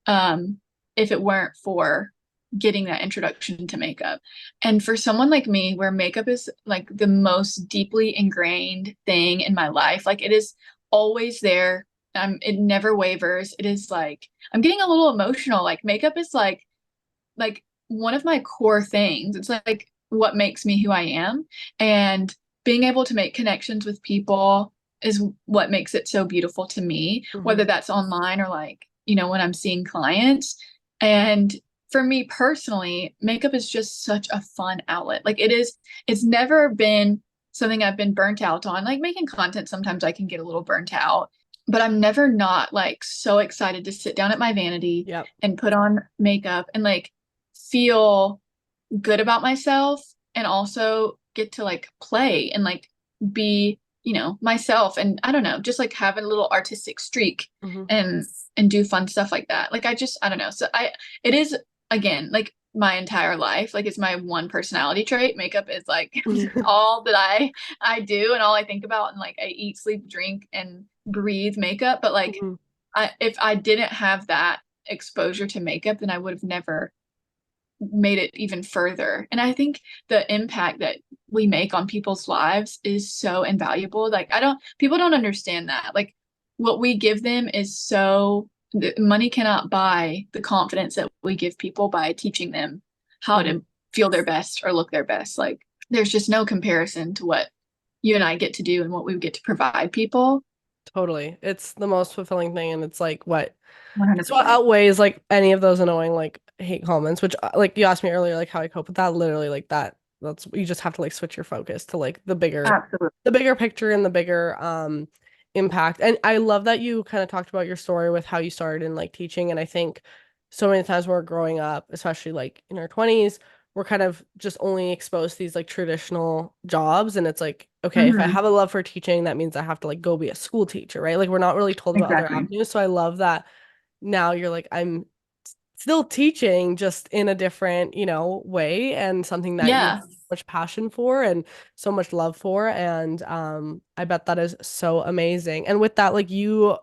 um, if it weren't for getting that introduction to makeup. And for someone like me, where makeup is like the most deeply ingrained thing in my life, like it is always there. It never wavers. It is like I'm getting a little emotional. Like makeup is like one of my core things. It's like what makes me who I am. And being able to make connections with people is what makes it so beautiful to me, Hmm. whether that's online or like, when I'm seeing clients. And for me personally, makeup is just such a fun outlet. Like it's never been something I've been burnt out on. Like making content, sometimes I can get a little burnt out, but I'm never not like so excited to sit down at my vanity Yep. and put on makeup and like feel good about myself and also get to like play and like be, myself and I don't know, just like have a little artistic streak Hmm. and do fun stuff like that. Like I don't know. So it is again like my entire life. Like it's my one personality trait. Makeup is like all that I do and all I think about and like I eat, sleep, drink and breathe makeup. But like Hmm. if I didn't have that exposure to makeup, then I would have never made it even further. And I think the impact that we make on people's lives is so invaluable. Like people don't understand that. Like what we give them is money cannot buy the confidence that we give people by teaching them how Hmm. to feel their best or look their best. Like there's just no comparison to what you and I get to do and what we get to provide people. Totally. It's the most fulfilling thing, and it's like what it's what 100%. outweighs like any of those annoying like hate comments, which like you asked me earlier like how I cope with that. Literally like that's you just have to like switch your focus to like Absolutely. the bigger picture and the bigger impact. And I love that you kind of talked about your story with how you started in like teaching. And I think so many times when we're growing up, especially like in our 20s, we're kind of just only exposed to these like traditional jobs. And it's like, okay, if I Hmm. have a love for teaching, that means I have to like go be a school teacher, right? Like we're not really told about other Exactly. avenues. So I love that now you're like, I'm still teaching just in a different, way, and something that you have Yeah. so much passion for and so much love for. And I bet that is so amazing. And with that, like you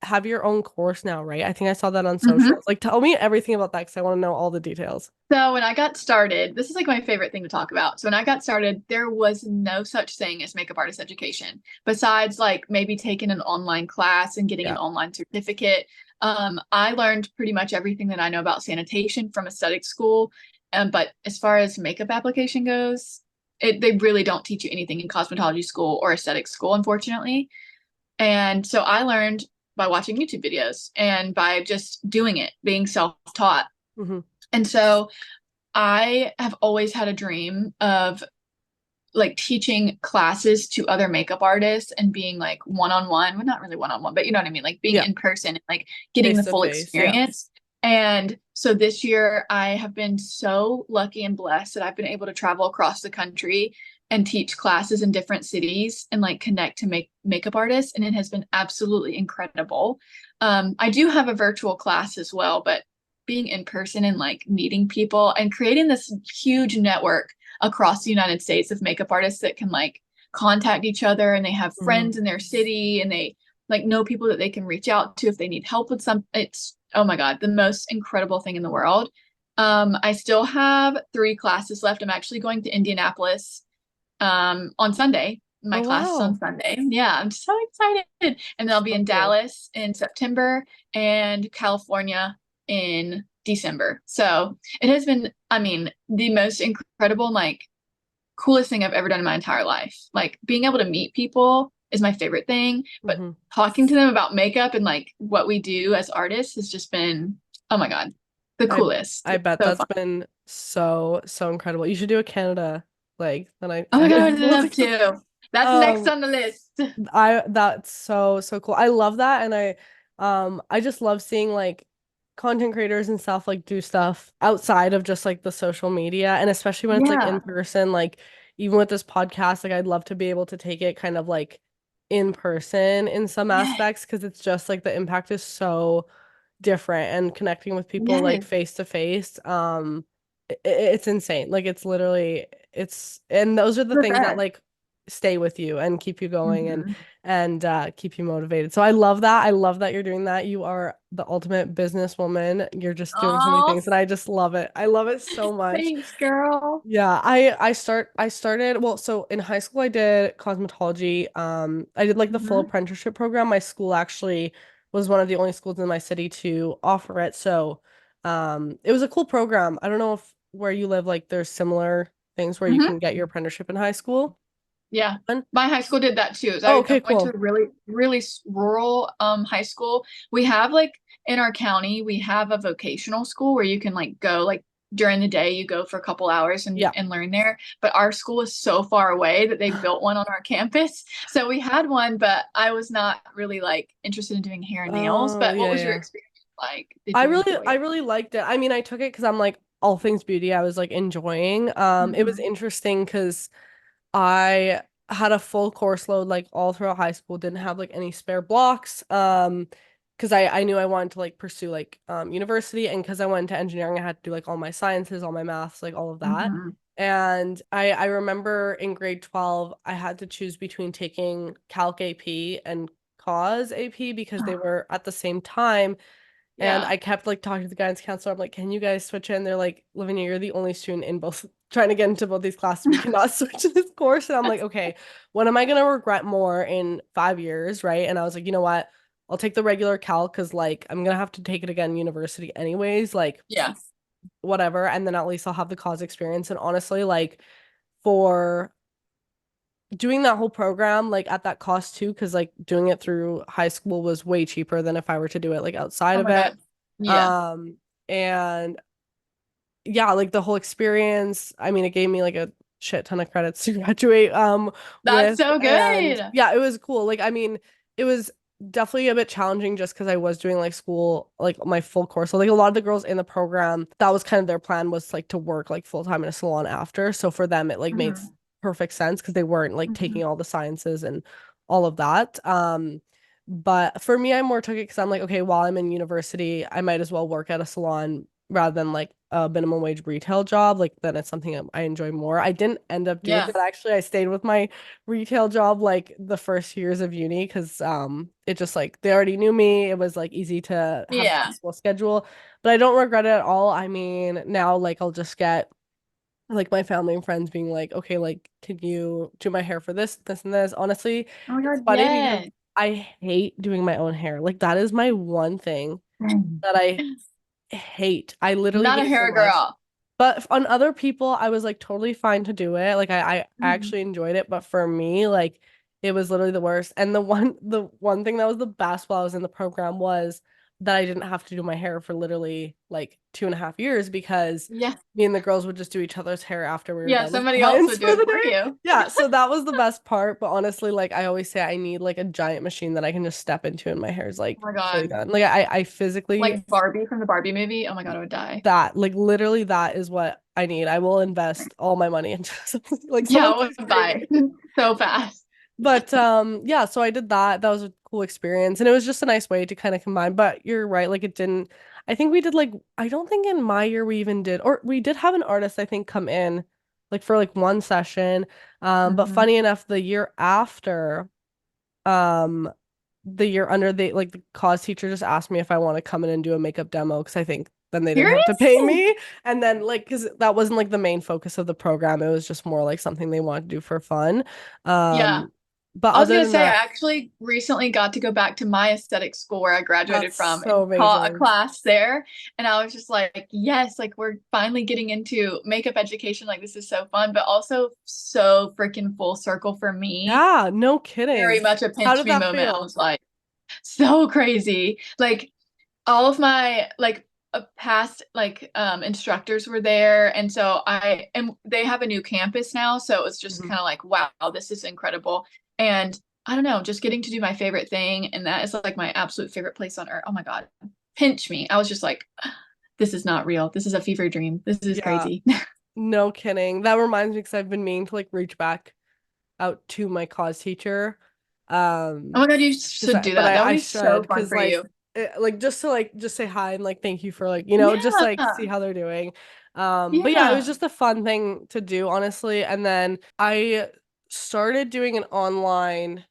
have your own course now, right? I think I saw that on Hmm. socials. Like tell me everything about that because I want to know all the details. So when I got started, this is like my favorite thing to talk about. So when I got started, there was no such thing as makeup artist education, besides like maybe taking an online class and getting an Yeah. online certificate. I learned pretty much everything that I know about sanitation from aesthetic school. But as far as makeup application goes, they really don't teach you anything in cosmetology school or aesthetic school, unfortunately. And so I learned by watching YouTube videos and by just doing it, being self-taught. Hmm. And so I have always had a dream of like teaching classes to other makeup artists and being like one on one, well, not really one on one, but you know what I mean? Like being Yeah. in person and like getting Face the to full face. Yeah. experience. And so this year I have been so lucky and blessed that I've been able to travel across the country and teach classes in different cities and like connect to makeup artists. And it has been absolutely incredible. I do have a virtual class as well, but being in person and like meeting people and creating this huge network across the United States of makeup artists that can like contact each other and they have Hmm. friends in their city and they like know people that they can reach out to if they need help with something. It's oh my God, the most incredible thing in the world. I still have 3 classes left. I'm actually going to Indianapolis on Sunday. My Oh class is on wow. Sunday. Yeah, I'm so excited. And then I'll be So in cool. Dallas in September and California in December. So it has been, I mean, the most incredible, like coolest thing I've ever done in my entire life. Like being able to meet people is my favorite thing, but Hmm. talking to them about makeup and like what we do as artists has just been, oh my God, the I coolest. I It's bet so that's fun. been so incredible. You should do a Canada like then Oh my God, I I would love like to. That's next um on the list. I that's so cool. I love that, and I just love seeing like content creators and stuff like do stuff outside of just like the social media, and especially when it's like in Yeah. person, like even with this podcast, like I'd love to be able to take it kind of like in person in some Yes. aspects because it's just like the impact is so different, and connecting with people like Yes. face to face it's insane. Like it's literally it's and those are the The things that best. like stay with you and keep you going Hmm. and keep you motivated. So I love that. I love that you're doing that. You are the ultimate businesswoman. You're just doing so many Oh, things and I just love it. I love it so much. thanks, girl. Yeah, I started well, so in high school I did cosmetology. I did like the full Hmm. apprenticeship program. My school actually was one of the only schools in my city to offer it. So, it was a cool program. I don't know if where you live like there's similar things where you Hmm. can get your apprenticeship in high school. Yeah. And- My high school did that too. So Oh, I okay, went to cool. a really, really rural high school. We have like in our county, we have a vocational school where you can like go like during the day, you go for a couple hours Yeah. and learn there. But our school is so far away that they built one on our campus. So we had one, but I was not really like interested in doing hair and nails. Oh, But what yeah, was your yeah. experience like? Did you enjoy I it? really liked it. I mean, I took it because I'm like all things beauty I was like enjoying. It was Hmm. interesting because I had a full course load like all throughout high school, didn't have like any spare blocks. Because I knew I wanted to like pursue like university, and because I went into engineering, I had to do like all my sciences, all my maths, like all of that. Hmm. And I remember in grade 12, I had to choose between taking Calc AP and Cause AP because they were at the same time. And Yeah. I kept like talking to the guidance counselor. I'm like, can you guys switch in? They're like, Lavinia, you're the only student in both trying to get into both these classes. We cannot switch this course. And I'm like, okay, what am I gonna regret more in 5 years, right? And I was like, you know what? I'll take the regular calc because like I'm gonna have to take it again in university anyways, like Yeah. whatever. And then at least I'll have the cause experience. And honestly, like for doing that whole program like at that cost too, because like doing it through high school was way cheaper than if I were to do it like outside Oh of my it. God. Yeah. Um, and yeah, like the whole experience, I mean, it gave me like a shit ton of credits to graduate That's with. so And good. yeah, it was cool. Like I mean, it was definitely a bit challenging just because I was doing like school, like my full course. So like a lot of the girls in the program, that was kind of their plan, was like to work like full time in a salon after. So for them it like made Hmm. perfect sense because they weren't like taking Hmm. all the sciences and all of that. But for me, I more took it because I'm like, okay, while I'm in university, I might as well work at a salon rather than like a minimum wage retail job. Like then it's something I enjoy more. I didn't end up doing Yeah. that actually. I stayed with my retail job like the first years of uni because it just like they already knew me. It was like easy to have a Yeah. flexible schedule. But I don't regret it at all. I mean, now like I'll just get like my family and friends being like, okay, like, can you do my hair for this, this, and this? Honestly, Oh my it's God. funny because Yes. I hate doing my own hair. Like, that is my one thing Mm. that I hate. I literally Not a hate it so hair much. girl. But on other people, I was like totally fine to do it. Like I Mhm. actually enjoyed it. But for me, like it was literally the worst. And the one thing that was the best while I was in the program was that I didn't have to do my hair for literally like 2.5 years because Yeah. me and the girls would just do each other's hair after we were Yeah. done with Somebody else clients would do for it the for day. you. Yeah, so that was the best part. But honestly, like I always say, I need like a giant machine that I can just step into and my hair is Oh like my fully God. done. Like I physically Like Barbie from the Barbie movie. Oh my God, I would die. that like literally that is what I need. I will invest all my money into something like Yeah, someone I please would pay buy me. so fast. But yeah, so I did that. That was a cool experience and it was just a nice way to kind of combine. But you're right, like it didn't I think we did like I don't think in my year we even did or we did have an artist I think come in like for like one session. But Hmm. funny enough the year after um the year under they like the cause teacher just asked me if I want to come in and do a makeup demo because I think then they didn't have to pay Serious? me and then like because that wasn't like the main focus of the program it was just more like something they wanted to do for fun Yeah. um but I was other gonna than say, I that actually recently got to go back to my aesthetic school where I graduated that's from so and taught a amazing. class there. And I was just like, yes, like we're finally getting into makeup education. Like this is so fun, but also so freaking full circle for me. Yeah, no Very kidding. much a How pinch did me that moment. I feel? was like, so crazy. Like all of my like past like instructors were there, and so I and they have a new campus now, so it was just Mhm. kind of like, wow, this is incredible. And I don't know, just getting to do my favorite thing, and that is like my absolute favorite place on earth. Oh my God, pinch me. I was just like, this is not real, this is a fever dream, this is Yeah, crazy. no kidding. That reminds me because I've been meaning to like reach back out to my cause teacher. Oh Um, my God, you because should do but that. That would I be so should fun because for you. like just to like just say hi and like thank you for like just Yeah. like see how they're doing. But yeah, it was Yeah. just a fun thing to do honestly. And then I started doing an online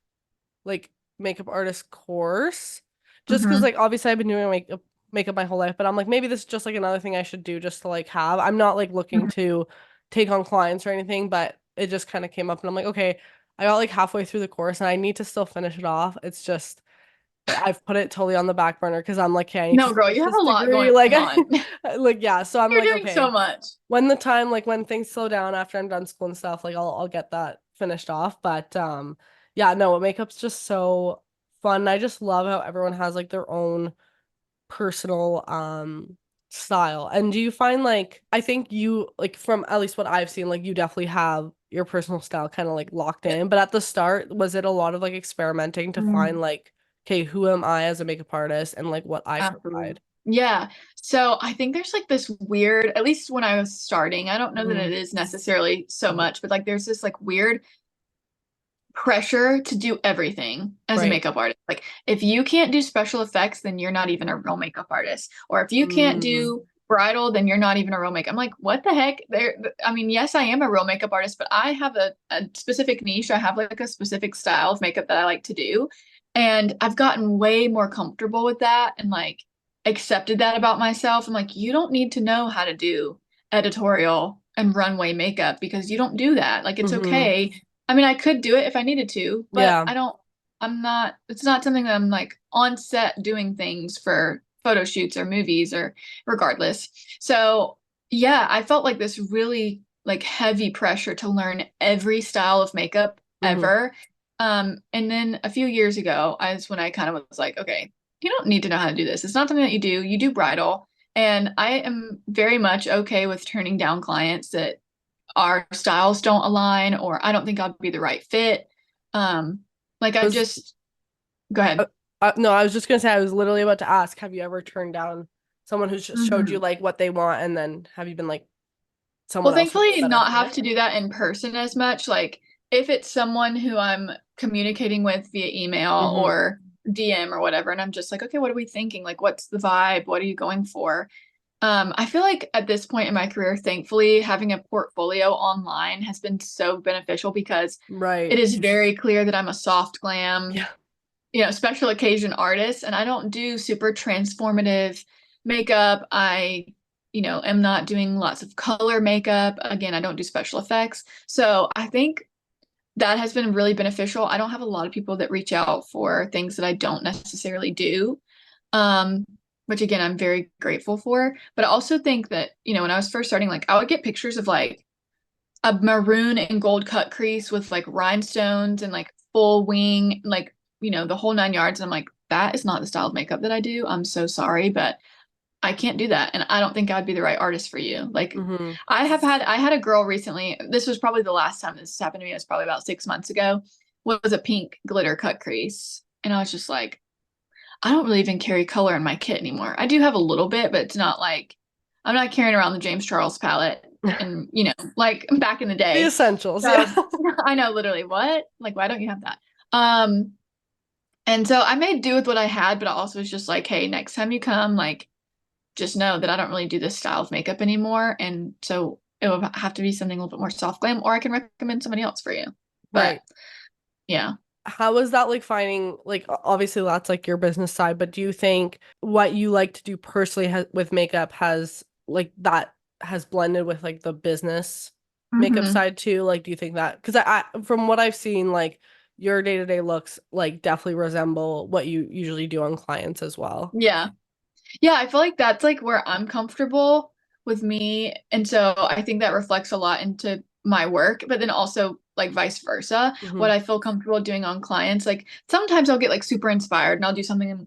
like makeup artist course just because Hmm. like obviously I've been doing makeup my whole life, but I'm like maybe this is just like another thing I should do just to like have. I'm not like looking to take on clients or anything, but it just kind of came up and I'm like, okay, I got like halfway through the course and I need to still finish it off. It's just I've put it totally on the back burner because I'm like, okay, I need to No, girl, finish you have this a lot degree. going Like on. like yeah, so I'm You're like, doing so okay, much. when the time like when things slow down after I'm done school and stuff, like I'll get that finished off. But yeah, no, makeup's just so fun. I just love how everyone has like their own personal style. And do you find like I think you like from at least what I've seen, like you definitely have your personal style kind of like locked Yeah. in. But at the start, was it a lot of like experimenting to find Mm, like, okay, who am I as a makeup artist and like what I absolutely. provide? Yeah. So I think there's like this weird, at least when I was starting, I don't know that Mm, it is necessarily so much, but like there's this like weird pressure to do everything as a right. makeup artist. Like if you can't do special effects, then you're not even a real makeup artist. Or if you can't Mm, do bridal, then you're not even a real makeup. I'm like, what the heck? There, I mean, yes, I am a real makeup artist, but I have a specific niche. I have like a specific style of makeup that I like to do. And I've gotten way more comfortable with that and like accepted that about myself. I'm like, you don't need to know how to do editorial and runway makeup because you don't do that. Like it's mm-hmm. okay. I mean, I could do it if I needed to, but Yeah. I'm not, it's not something that I'm like on set doing things for photo shoots or movies or regardless. So yeah, I felt like this really like heavy pressure to learn every style of makeup Hmm. ever. And then a few years ago, is when I kind of was like, okay, you don't need to know how to do this. It's not something that you do. You do bridal. And I am very much okay with turning down clients that our styles don't align or I don't think I'd be the right fit. Like I Was just go ahead. no, I was just gonna say I was literally about to ask, have you ever turned down someone who's just showed you Mhm. like what they want, and then have you been like Well, someone else would be a thankfully, better not have fit? to do that in person as much. Like if it's someone who I'm communicating with via email Hmm. or DM or whatever, and I'm just like, okay, what are we thinking? Like, what's the vibe? What are you going for? I feel like at this point in my career, thankfully, having a portfolio online has been so beneficial because it Right. is very clear that I'm a soft glam, Yeah. special occasion artist, and I don't do super transformative makeup. Am not doing lots of color makeup. Again, I don't do special effects. So I think that has been really beneficial. I don't have a lot of people that reach out for things that I don't necessarily do. Um, which again, I'm very grateful for. But I also think that, when I was first starting, like I would get pictures of like a maroon and gold cut crease with like rhinestones and like full wing, like, the whole nine yards. And I'm like, that is not the style of makeup that I do. I'm so sorry, but I can't do that. And I don't think I'd be the right artist for you. Like Hmm. I had a girl recently, this was probably the last time this happened to me, it was probably about 6 months ago, was a pink glitter cut crease. And I was just like, I don't really even carry color in my kit anymore. I do have a little bit, but it's not like I'm not carrying around the James Charles palette and like back in the The day. essentials, yeah. So I know literally what? Like, why don't you have that? Um, and so I made do with what I had, but I also was just like, hey, next time you come, like, just know that I don't really do this style of makeup anymore. And so it would have to be something a little bit more soft glam, or I can recommend somebody else for you. But Right. yeah. How is that like finding like obviously that's like your business side, but do you think what you like to do personally with makeup has like that has blended with like the business makeup Hmm. side too? Like do you think that because I from what I've seen like your day-to-day looks like definitely resemble what you usually do on clients as well. Yeah. Yeah, I feel like that's like where I'm comfortable with me. And so I think that reflects a lot into my work, but then also like vice versa, what Hmm. I feel comfortable doing on clients. Like sometimes I'll get like super inspired and I'll do something,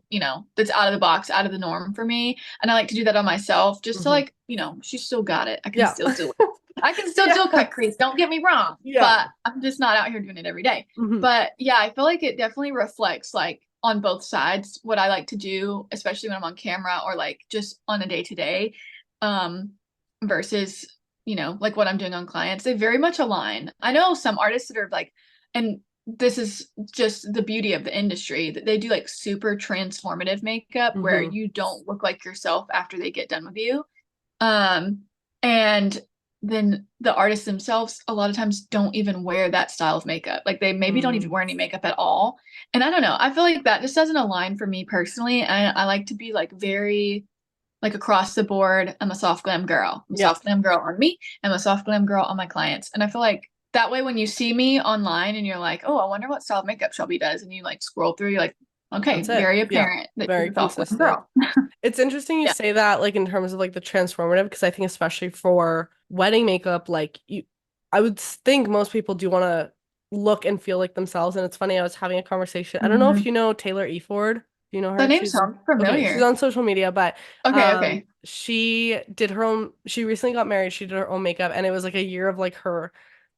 that's out of the box, out of the norm for me. And I like to do that on myself just to Hmm. like, she still got it. I can Yeah. still do it. I can still Yeah. do a cut crease. Don't get me wrong, Yeah. but I'm just not out here doing it every day. Hmm. But yeah, I feel like it definitely reflects like on both sides what I like to do, especially when I'm on camera or like just on a day to day, versus, like what I'm doing on clients. They very much align. I know some artists that are like, and this is just the beauty of the industry that they do like super transformative makeup where Hmm. you don't look like yourself after they get done with you. Um, and then the artists themselves a lot of times don't even wear that style of makeup. Like they maybe don't even Mm. wear any makeup at all. And I don't know. I feel like that just doesn't align for me personally. I like to be like very like across the board. I'm a soft glam girl. I'm a Yeah. soft glam girl on me. I'm a soft glam girl on my clients. And I feel like that way when you see me online and you're like, oh, I wonder what style of makeup Shelby does, and you like scroll through, you're like, okay, That's it. very Yeah. apparent that she's Very a soft glam consistent. girl. It's interesting you Yeah. say that, like in terms of like the transformative, because I think especially for wedding makeup, like I would think most people do want to look and feel like themselves. And it's funny, I was having a conversation. I don't know if Mhm. you know Taylor Eford. Do you know The her? name She's sounds okay. She's familiar. on social media, but Okay, okay. she did her own. She recently got married. She did her own makeup, and it was like a year of like her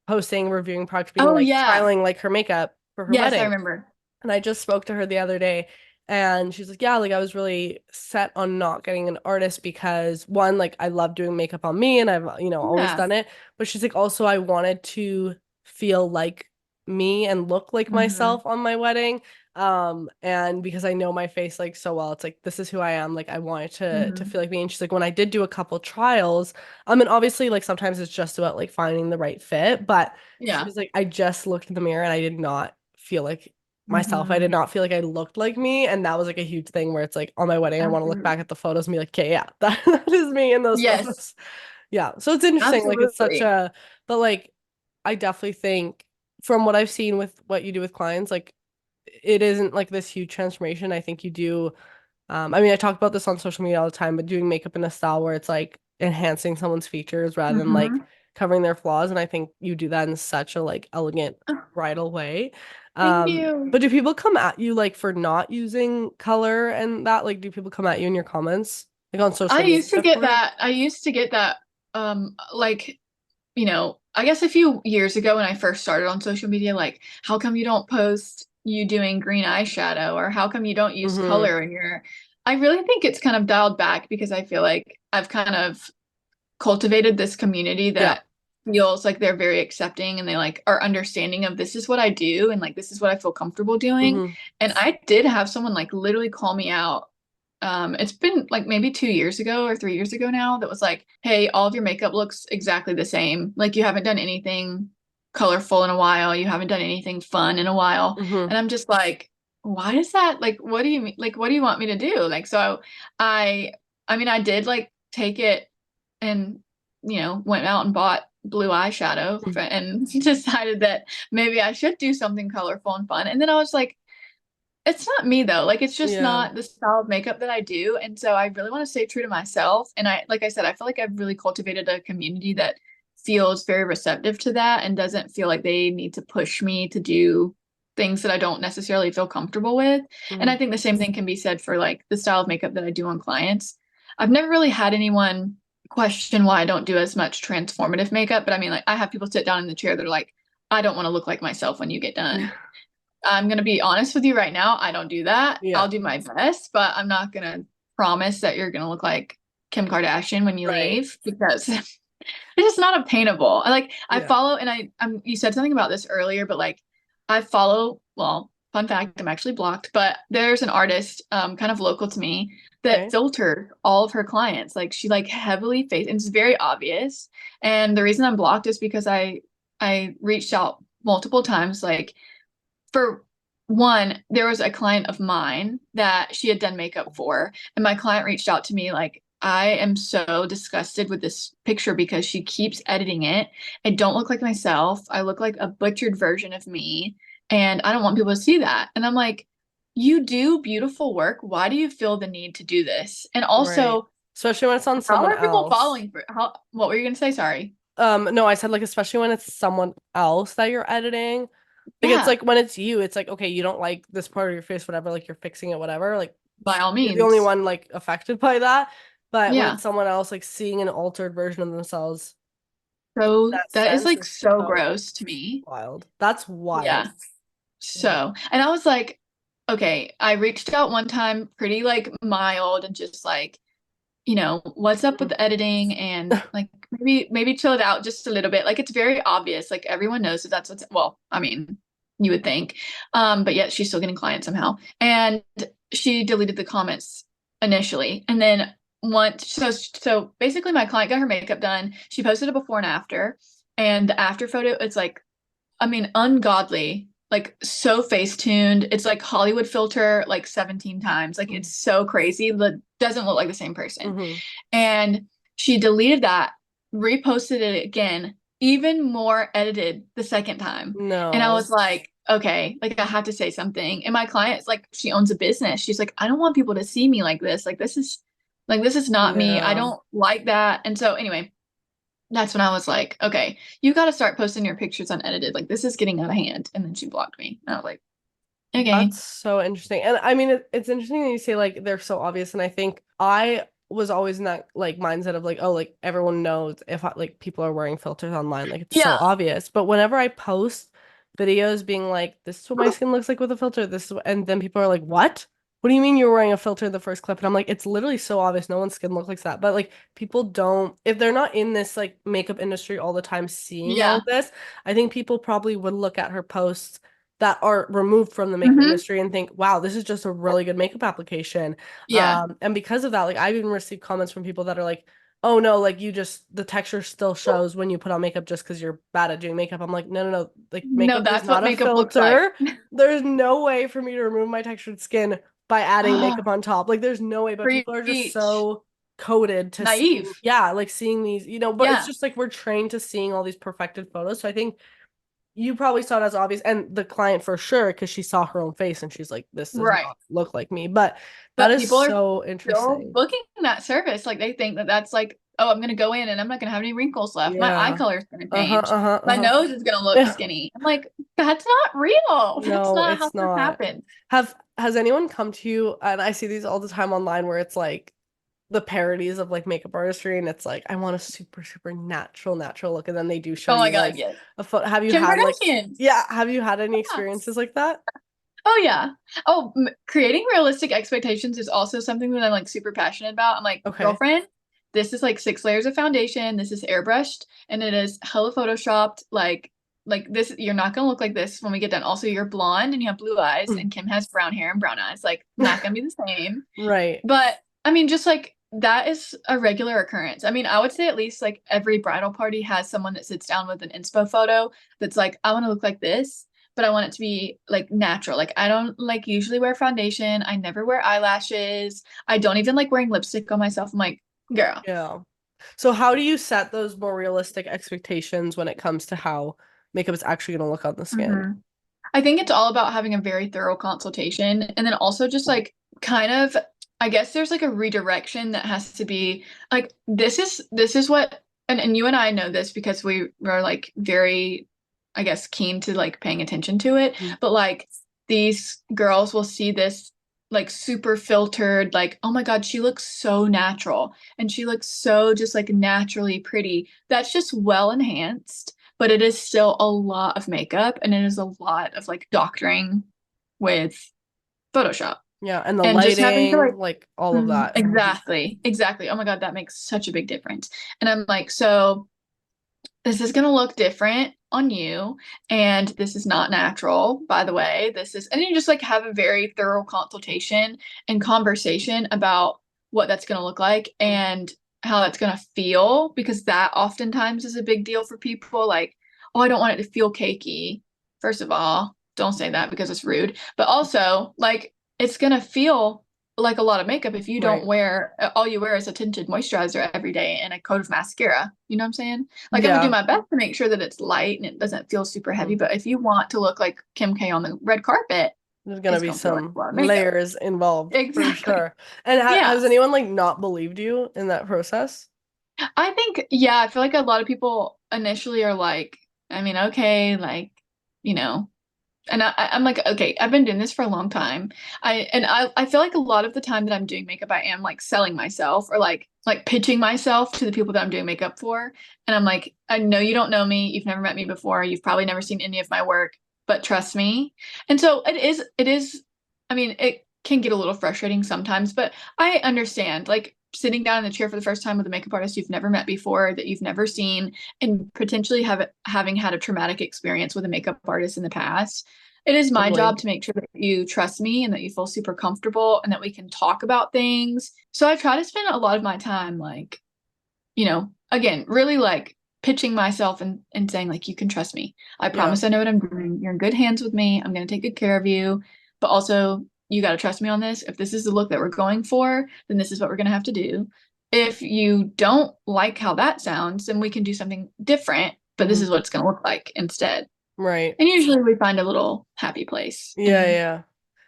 posting, reviewing products, being Oh like yeah. styling like her makeup for her Yes, I wedding. remember. And I just spoke to her the other day, and she's like, yeah, like I was really set on not getting an artist because one, like I love doing makeup on me and I've, always Yeah. done it. But she's like, also, I wanted to feel like me and look like Hmm. myself on my wedding. And because I know my face like so well, it's like this is who I am. Like I wanted to Hmm. feel like me. And she's like, when I did do a couple trials, and obviously like sometimes it's just about like finding the right fit, but she Yeah. was like, I just looked in the mirror and I did not feel like myself. I Hmm. did not feel like I looked like me. And that was like a huge thing where it's like on my wedding, I want to look back Absolutely. at the photos and be like, okay, yeah, that is me in those Yes, photos. Yeah. So it's interesting. Like it's such absolutely. but like I definitely think from what I've seen with what you do with clients, like it isn't like this huge transformation. I think you do. I mean, I talk about this on social media all the time, but doing makeup in a style where it's like enhancing someone's features rather than like Hmm. covering their flaws, and I think you do that in such a like elegant Oh, bridal way. thank you. But do people come at you like for not using color and that? Like, do people come at you in your comments, like on social media for it? I used to get that like I guess a few years ago when I first started on social media, like, how come you don't post you doing green eyeshadow or how come you don't use Mm-hmm. color in your I really think it's kind of dialed back because I feel like I've kind of cultivated this community Yeah. that feels like they're very accepting and they like are understanding of this is what I do and like this is what I feel comfortable doing. Mm-hmm. And I did have someone like literally call me out. It's been like maybe 2 years ago or 3 years ago now that was like, hey, all of your makeup looks exactly the same. Like you haven't done anything colorful in a while. You haven't done anything fun in a while. Mm-hmm. And I'm just like, why does that like what do you mean? Like what do you want me to do? Like so I I mean I did like take it and went out and bought blue eyeshadow and decided that maybe I should do something colorful and fun. And then I was like, it's not me though. Like it's just Yeah. not the style of makeup that I do. And so I really want to stay true to myself. And like I said, I feel like I've really cultivated a community that feels very receptive to that and doesn't feel like they need to push me to do things that I don't necessarily feel comfortable with. And Mm-hmm. I think the same thing can be said for like the style of makeup that I do on clients. I've never really had anyone question why I don't do as much transformative makeup, but I mean, like, I have people sit down in the chair that are like, I don't want to look like myself when you get done. I'm going to be honest with you right now. I don't do that. Yeah. I'll do my best, but I'm not going to promise that you're going to look like Kim Kardashian when you Right. leave because it's just not obtainable. I Yeah. follow, and you said something about this earlier, but like, I follow, well, fun fact, I'm actually blocked, but there's an artist, kind of local to me that Okay. filtered all of her clients. Like, she like heavily faced, and it's very obvious. And the reason I'm blocked is because I reached out multiple times, like, for one, there was a client of mine that she had done makeup for, and my client reached out to me like, I am so disgusted with this picture because she keeps editing it. I don't look like myself. I look like a butchered version of me, and I don't want people to see that. And I'm like, you do beautiful work. Why do you feel the need to do this? And Right. also, Especially when it's on how someone are people else. falling for how what were you gonna say? Sorry. No, I said like especially when it's someone else that you're editing. Like it's Yeah, like when it's you, it's like okay, you don't like this part of your face, whatever, like you're fixing it, whatever. Like by all you're the only means. one like affected by that. But when Yeah. it's someone else like seeing an altered version of themselves in So that that is sense like is so so gross to me. wild. That's wild. Yeah. So, and I was like, okay, I reached out one time pretty like mild and just like, what's up with Mhm. the editing and like maybe chill it out just a little bit. Like it's very obvious. Like everyone knows that that's what's well, I mean, you would think. But yet she's still getting clients somehow. And she deleted the comments initially. And then once so basically my client got her makeup done. She posted a before and after. And the after photo, it's like I mean, ungodly, like so face tuned. It's like Hollywood filter like 17 times. Like it's so crazy. That doesn't look like the same person. Mm-hmm. And she deleted that, reposted it again, even more edited the second time. And I No. was like, okay, like I have to say something. And my client's like, she owns a business. She's like, I don't want people to see me like this. This is not me. I Yeah. don't like that. And so anyway, that's when I was like, okay, you got to start posting your pictures unedited. Like this is getting out of hand. And then she blocked me. And I was like, okay, That's so interesting. And I mean, it's interesting that you say like they're so obvious. And I think I was always in that like mindset of like, oh, like everyone knows if like people are wearing filters online, like it's so yeah, obvious. But whenever I post videos being like, this is what my skin looks like with a filter, and then people are like, what? What do you mean you're wearing a filter in the first clip? And I'm like, it's literally so obvious. No one's skin looks like that. But like people don't, if they're not in this like makeup industry all the time seeing all yeah, of this, I think people probably would look at her posts that are removed from the makeup hmm, industry and think, wow, this is just a really good makeup application. yeah, And because of that, like I've even received comments from people that are like, oh no, like you just the texture still shows when you put on makeup just because you're bad at doing makeup. I'm like, no, no, no, like no, makeup is that's not what a makeup looks like. filter. There's no way for me to remove my textured skin by adding Oh, makeup on top. Like there's no way, but people are just preach. so coded to seeing, Naive. yeah, like seeing these, but it's Yeah, just like we're trained to seeing all these perfected photos. So I think you probably saw it as obvious, and the client for sure, because she saw her own face and she's like, this does right. not look like me. But that But is people are so still interesting. booking that service. Like they think that that's like oh, I'm gonna go in and I'm not gonna have any wrinkles left. My eye Yeah. color is gonna Uh-huh, change. uh-huh, My uh-huh. nose is gonna look Yeah. skinny. I'm like, that's not real. That's No, not how it's this not. happens. Has anyone come to you, and I see these all the time online where it's like the parodies of like makeup artistry and it's like I want a super super natural look and then they do show Oh my you God, like yes. a photo. Have you Kim had like Kardashian. yeah, have you had any Yeah. experiences like that? Oh yeah. Oh, creating realistic expectations is also something that I'm like super passionate about. I'm like, Okay. girlfriend, this is like 6 layers of foundation. This is airbrushed and it is hella photoshopped. Like this, you're not gonna look like this when we get done. Also, you're blonde and you have blue eyes, and Kim has brown hair and brown eyes. Like, not gonna be the same. Right. But I mean, just like that is a regular occurrence. I mean, I would say at least like every bridal party has someone that sits down with an inspo photo that's like, I want to look like this, but I want it to be like natural. Like, I don't like usually wear foundation. I never wear eyelashes. I don't even like wearing lipstick on myself. I'm like, girl. Yeah. So how do you set those more realistic expectations when it comes to how makeup is actually going to look on the skin? Mhm. I think it's all about having a very thorough consultation and then also just like kind of I guess there's like a redirection that has to be like this is what and you and I know this because we were like very I guess keen to like paying attention to it Mhm. but like these girls will see this like super filtered like oh my God she looks so natural and she looks so just like naturally pretty that's just well enhanced but it is still a lot of makeup and it is a lot of like doctoring with Photoshop Yeah, and the and just having to lighting, like like all of that. exactly. Oh my God, that makes such a big difference. And I'm like, so this is gonna look different on you, and this is not natural, by the way. This is, and you just like have a very thorough consultation and conversation about what that's gonna look like and how that's gonna feel, because that oftentimes is a big deal for people. Like, oh, I don't want it to feel cakey. First of all, don't say that because it's rude. But also, like, it's gonna feel like a lot of makeup if you don't Right. wear all you wear is a tinted moisturizer every day and a coat of mascara. You know what I'm saying? Like I'm gonna do Yeah. my best to make sure that it's light and it doesn't feel super heavy. Mhm. But if you want to look like Kim K on the red carpet, There's gonna it's be gonna feel like some a lot of makeup. layers involved for Exactly. sure. And Yeah. has anyone like not believed you in that process? I think, yeah, I feel like a lot of people initially are like, I mean, okay, like, you know, and I'm like, okay, I've been doing this for a long time. I feel like a lot of the time that I'm doing makeup, I am like selling myself or like pitching myself to the people that I'm doing makeup for. And I'm like, I know you don't know me, you've never met me before, you've probably never seen any of my work, but trust me. And so it is, I mean, it can get a little frustrating sometimes, but I understand like sitting down in the chair for the first time with a makeup artist you've never met before, that you've never seen, and potentially having had a traumatic experience with a makeup artist in the past. It is my job Totally. to make sure that you trust me and that you feel super comfortable and that we can talk about things. So I try to spend a lot of my time like, again, really like pitching myself and saying like you can trust me. I Yeah. promise I know what I'm doing. You're in good hands with me. I'm going to take good care of you. But also you got to trust me on this. If this is the look that we're going for, then this is what we're going to have to do. If you don't like how that sounds, then we can do something different, but this Hmm. is what it's going to look like instead. Right. And usually we find a little happy place. Yeah, And yeah.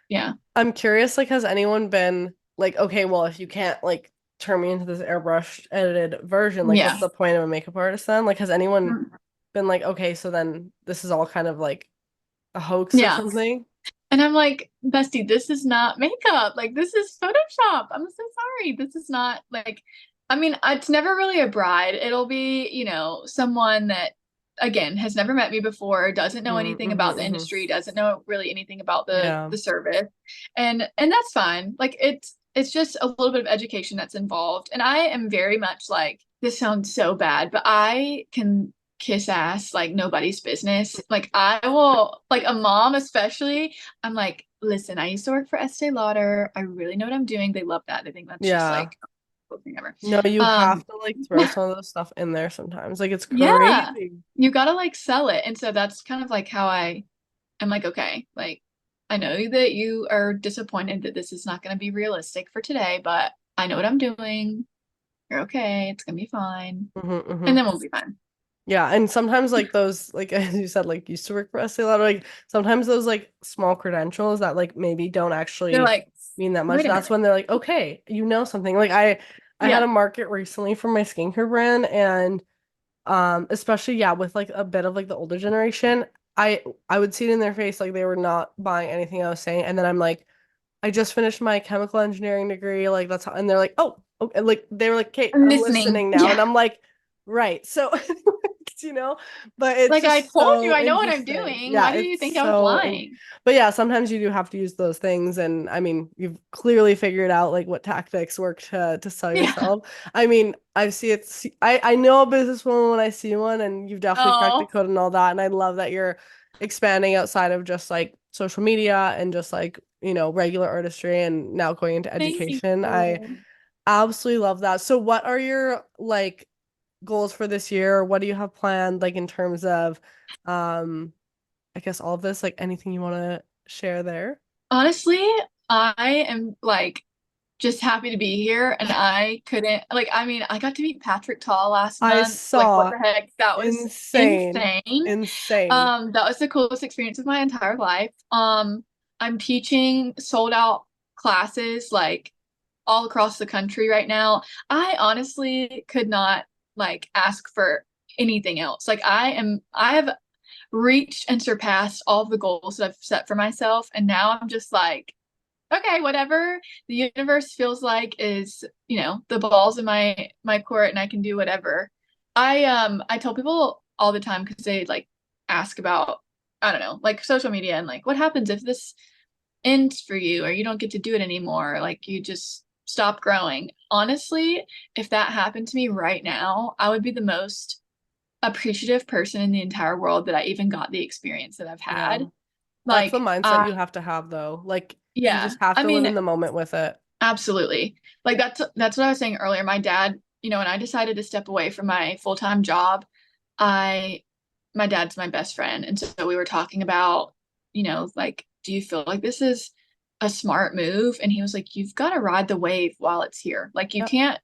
yeah. I'm curious, like, has anyone been like, okay, well, if you can't like turn me into this airbrushed edited version, like, what's Yeah. the point of a makeup artist then? Like, has anyone Mm. been like, okay, so then this is all kind of like a hoax or Yeah. something? And I'm like, bestie, this is not makeup. Like, this is Photoshop. I'm so sorry. This is not like, I mean, it's never really a bride. It'll be, someone that, again, has never met me before, doesn't know Mm-hmm, anything about the mm-hmm. industry, doesn't know really anything about the Yeah. the service, and that's fine. Like, it's just a little bit of education that's involved. And I am very much like, this sounds so bad, but I can kiss ass like nobody's business. Like I will, like a mom especially. I'm like, listen, I used to work for Estee Lauder. I really know what I'm doing. They love that. They think that's just Yeah. like the coolest thing ever. No, you have Um, to like throw some of those stuff in there sometimes. Like it's yeah, crazy. you gotta like sell it. And so that's kind of like how I'm like, okay, like I know that you are disappointed that this is not going to be realistic for today, but I know what I'm doing. You're okay. It's gonna be fine. Mm-hmm, And mm-hmm. then we'll be fine. Yeah, and sometimes like those, like as you said, like used to work for Estee Lauder, like sometimes those like small credentials that like maybe don't They're actually like, mean that much. wait a That's minute. when they're like, okay, you know something. Like I I had Yeah. a market recently for my skincare brand, and especially yeah, with like a bit of like the older generation, I would see it in their face like they were not buying anything I was saying, and then I'm like, I just finished my chemical engineering degree, like that's how, and they're like, oh, okay, like they were like, Kate, I'm I'm listening. listening now, Yeah. and I'm like, right, so you know, but it's Like I just told you, so I know what I'm interesting. doing. Yeah, Why did you it's think I was lying? but yeah, sometimes you do have to use those things, and I mean, you've clearly figured out like what tactics work to sell Yeah. yourself. I mean, I see it. I know a businesswoman when I see one, and you've definitely cracked the Oh, code and all that, and I love that you're expanding outside of just like social media and just like regular artistry and now going into thank you. education. I absolutely love that. So what are your like goals for this year? What do you have planned like in terms of I guess all of this, like anything you want to share there? Honestly, I am like just happy to be here and I couldn't like I mean, I got to meet Patrick Tall last I month. Like what saw the heck? That was insane, insane. insane. That was the coolest experience of my entire life. I'm teaching sold out classes like all across the country right now. I honestly could not like ask for anything else. Like I have reached and surpassed all of the goals that I've set for myself and now I'm just like okay, whatever the universe feels like is, the balls in my court and I can do whatever. I tell people all the time because they like ask about I don't know, like social media and like what happens if this ends for you or you don't get to do it anymore, like you just stop growing. Honestly, if that happened to me right now, I would be the most appreciative person in the entire world that I even got the experience that I've Yeah. had. That's the Like, mindset you have to have though. Like you yeah, just have I to live mean, in the moment with it. absolutely. Like that's what I was saying earlier. My dad, when I decided to step away from my full-time job, I my dad's my best friend. And so we were talking about, like, do you feel like this is a smart move? And he was like, you've got to ride the wave while it's here. Like you Yep, can't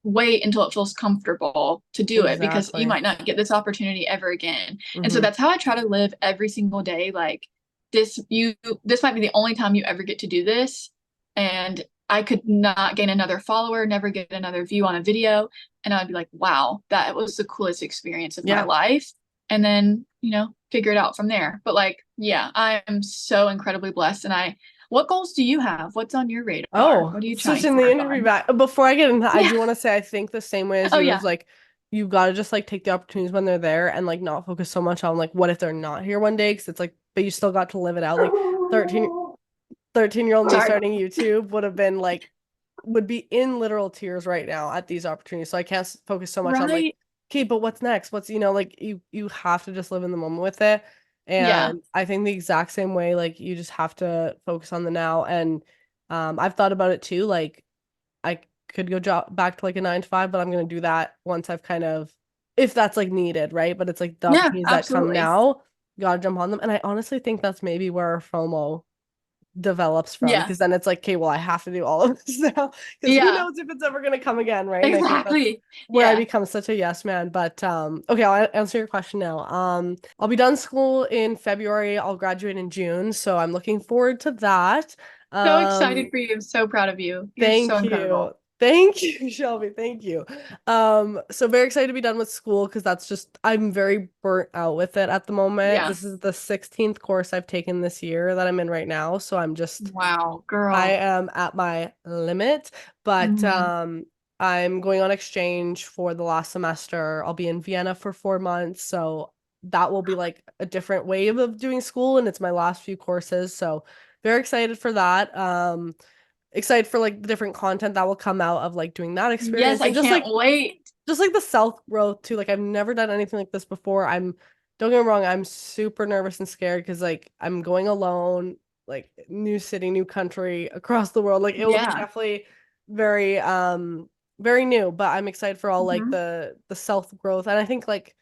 wait until it feels comfortable to do it because you exactly. might not get this opportunity ever again. And so Hmm. that's how I try to live every single day. Like this might be the only time you ever get to do this. And I could not gain another follower, never get another view on a video. And I'd be like, wow, that was the coolest experience of my Yeah. life. And then, figure it out from there. But like, yeah, I am so incredibly blessed. What goals do you have? What's on your radar? Oh, What are you trying switching to the work interview on? back. Before I get into that, I Yeah. do want to say I think the same way as Oh, you is yeah. like you gotta just like take the opportunities when they're there and like not focus so much on like what if they're not here one day because it's like but you still got to live it out. Like 13 13-year-old me Sorry. starting YouTube would have been like would be in literal tears right now at these opportunities. So I can't focus so much on like, Right. okay, but what's next? What's like you have to just live in the moment with it. Yeah. And I think the exact same way, like you just have to focus on the now. And I've thought about it too. Like I could go job back to like a 9 to 5, but I'm gonna do that once I've kind of if that's like needed, right? But it's like the Yeah, opportunities that come absolutely. now, you gotta jump on them. And I honestly think that's maybe where FOMO develops from Yeah. because then it's like, okay, well, I have to do all of this now because who Yeah. knows if it's ever going to come again, right? And I think that's Exactly. where I Yeah. become such a yes man. But okay, I'll answer your question now. I'll be done school in February. I'll graduate in June, so I'm looking forward to that. So excited Um, for you. I'm so proud of you. You're so Thank you. incredible. Thank you, Shelby. Thank you. So very excited to be done with school because that's just I'm very burnt out with it at the moment. Yeah. This is the 16th course I've taken this year that I'm in right now, so Wow, I girl. am at my limit, but Hmm. I'm going on exchange for the last semester. I'll be in Vienna for 4 months, so that will be like a different wave of doing school, and it's my last few courses, so very excited for that. Excited for like the different content that will come out of like doing that Yes, experience I and can't wait. just like the self growth too. Like I've never done anything like this before. Don't get me wrong, I'm super nervous and scared because like I'm going alone, like new city, new country across the world. Like it will be Yeah. definitely very very new, but I'm excited for all like Hmm. the self growth. And I think like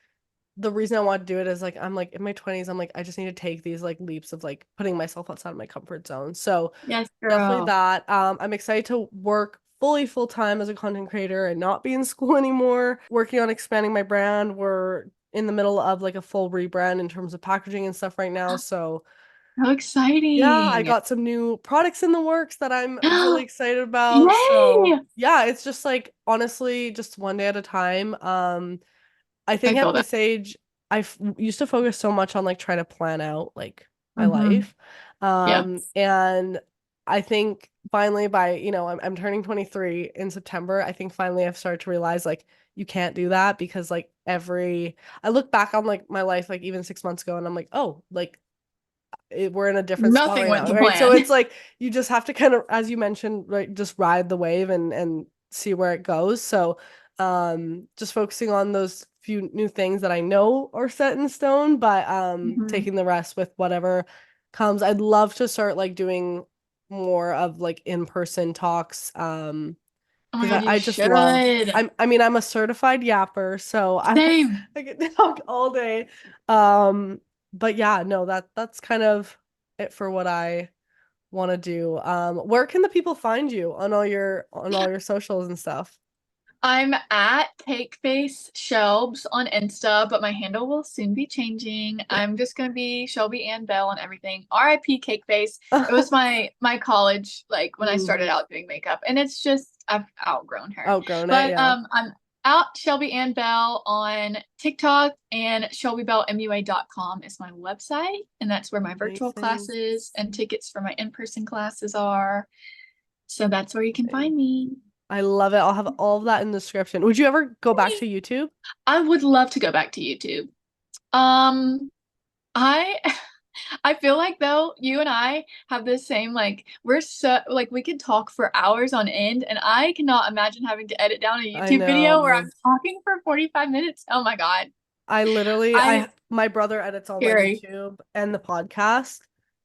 the reason I want to do it is like I'm like in my 20s, I'm like I just need to take these like leaps of like putting myself outside of my comfort zone. So Yes, definitely girl. that. I'm excited to work fully full time as a content creator and not be in school anymore. Working on expanding my brand. We're in the middle of like a full rebrand in terms of packaging and stuff right now. So So Yeah, I exciting. got some new products in the works that I'm really excited about. So, Yay! yeah, it's just like honestly just one day at a time. I I think at feel that. this age, used to focus so much on like trying to plan out like my Hmm. life. Yeah. And I think finally by, I'm turning 23 in September. I think finally I've started to realize like you can't do that because like I look back on like my life like even 6 months ago and I'm like, oh, like we're in a different spot Nothing right went now, to right? So plan. it's like you just have to kind of, as you mentioned, right, just ride the wave and see where it goes. So, just focusing on those few new things that I know are set in stone, but Hmm. taking the rest with whatever comes. I'd love to start like doing more of like in-person talks. Oh my Because God, you I just love. should. I mean, I'm a certified yapper, so I Same. I could talk all day. Um, but yeah, no, that's kind of it for what I want to do. Where can the people find you on all your socials and stuff? I'm at Cakeface Shelbs on Insta, but my handle will soon be changing. I'm just gonna be Shelby Ann Bell on everything. RIP Cakeface. It was my college, like when I started Hmm. out doing makeup, and it's just I've outgrown her. Outgrown it, But yeah. I'm out Shelby Ann Bell on TikTok, and ShelbyBellMUA.com is my website, and that's where my virtual Amazing. classes and tickets for my in-person classes are. So that's where you can find me. I love it. I'll have all of that in the description. Would you ever go back to YouTube? I would love to go back to YouTube. Um, I I feel like though you and I have the same like we're so like we could talk for hours on end and I cannot imagine having to edit down a I YouTube video where know. I'm talking for 45 minutes. Oh my God. I literally I I my brother edits all my scary. YouTube and the podcast.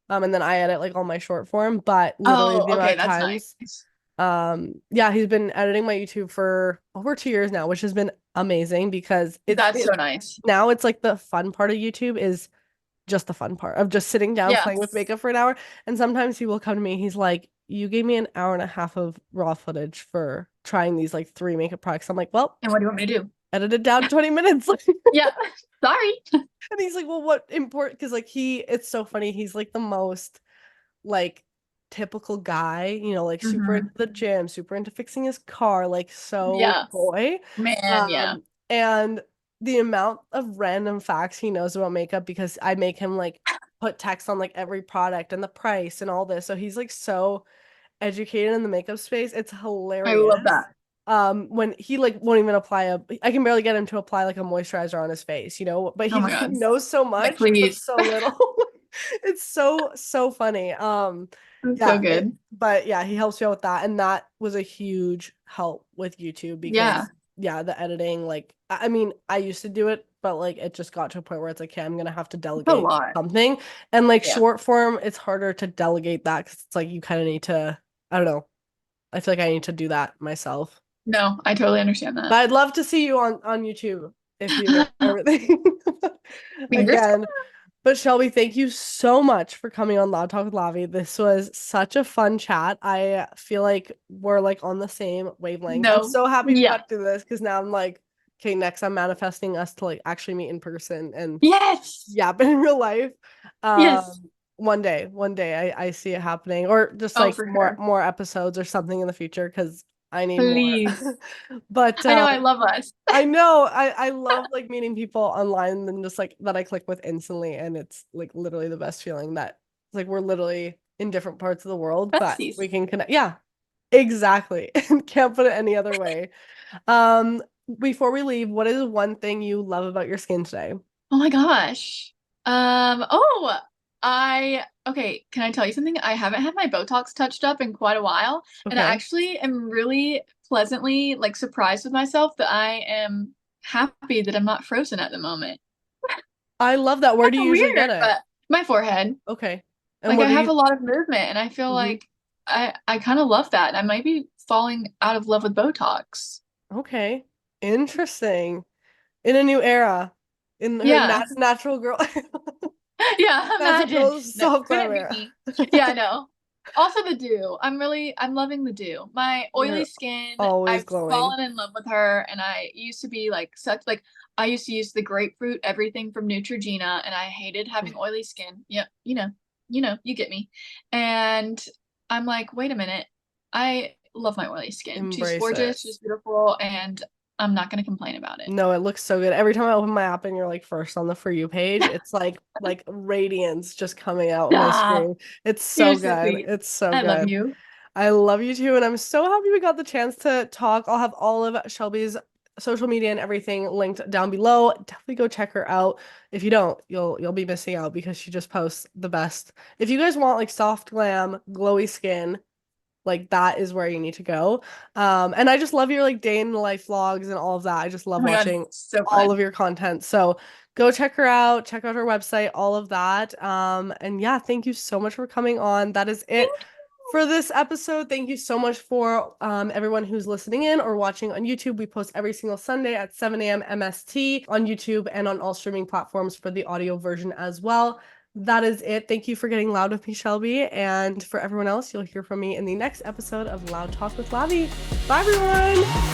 And then I edit like all my short form, but literally Oh, the amount okay, of that's times nice. yeah, he's been editing my YouTube for over 2 years now, which has been amazing because That's so nice. now it's like the fun part of YouTube is just the fun part of just sitting down Yeah. playing with makeup for an hour. And sometimes he will come to me, he's like, you gave me an hour and a half of raw footage for trying these like three makeup products. I'm like, well, And what do you want me to do? edit it down to 20 minutes. Yeah. Sorry. And he's like, well, what important? Because like it's so funny. He's like the most like typical guy, like super into Hmm. the gym, super into fixing his car, like so Yes. boy. Man, yeah. And the amount of random facts he knows about makeup because I make him like put text on like every product and the price and all this. So he's like so educated in the makeup space. It's I love hilarious. that. When he like won't even I can barely get him to apply like a moisturizer on his face, but Oh he my he God. knows so Like, much but please. so little. It's so funny. That's so Yeah, good. but yeah, he helps me out with that, and that was a huge help with YouTube Yeah. because yeah, the editing, like I mean, I used to do it, but like it just got to a point where it's like, okay, I'm gonna have to It's a delegate lot. something, and like Yeah. short form, it's harder to delegate that because it's like you kind of need to, I don't know, I feel like I need to do that myself. No, I totally understand But that. I'd love to see you on YouTube if you get everything Fingers again. crossed. But Shelby, thank you so much for coming on Loud Talk with Lavi. This was such a fun chat. I feel like we're like on the same wavelength. I'm No. so happy we Yeah. got to do this because now I'm like, okay, next I'm manifesting us to like actually meet in person and Yes. yeah, but in real life. Yes. One day I see it happening, or just Oh, like for more sure. more episodes or something in the future because I need more. Please. But I know I love us. I know I love like meeting people online and just like that I click with instantly, and it's like literally the best feeling that like we're literally in different parts of the world, but Besties. we can connect. Yeah, exactly. Can't put it any other way. Um, Before we leave, what is one thing you love about your skin today? Oh my gosh. Oh, okay, can I tell you something? I haven't had my Botox touched up in quite a while, and I Okay. actually am really pleasantly like surprised with myself that I am happy that I'm not frozen at the moment. I love that. Where Kind do you of usually get weird, it? but my forehead. Okay. And Like what I are have you? a lot of movement and I feel Mhm. like I kind of love that. I might be falling out of love with Botox. Okay. Interesting. In a new era, in her Yeah. natural girl, Yeah, natural imagine. girl No, self glam couldn't be era. me. Yeah, I know. Also the dew. I'm loving the dew. My oily You're skin, always I've glowing. fallen in love with her and I used to be like such like I used to use the grapefruit everything from Neutrogena and I hated having oily skin. Yep, you know. you get me. And I'm like, wait a minute. I love my oily skin. She's Embrace it. gorgeous, she's beautiful, and I'm not going to complain about it. No, it looks so good. Every time I open my app and you're like first on the For You page, it's like radiance just coming out of my Stop. screen. It's so You're so good. sweet. It's so I love good. you. I love you too, and I'm so happy we got the chance to talk. I'll have all of Shelby's social media and everything linked down below. Definitely go check her out. If you don't, you'll be missing out because she just posts the best. If you guys want like soft glam, glowy skin, like that is where you need to go. And I just love your like day in the life vlogs and all of that. I just Oh love my God, watching so all fun. of your content. So go check her out, check out her website, all of that. And yeah, thank you so much for coming on. That is it Thank for this episode. Thank you so much for everyone who's listening in or watching on YouTube. We post every single Sunday at 7 a.m. MST on YouTube and on all streaming platforms for the audio version as well. That is it. Thank you for getting loud with me, Shelby. And for everyone else, you'll hear from me in the next episode of Loud Talk with Lavi. Bye, everyone.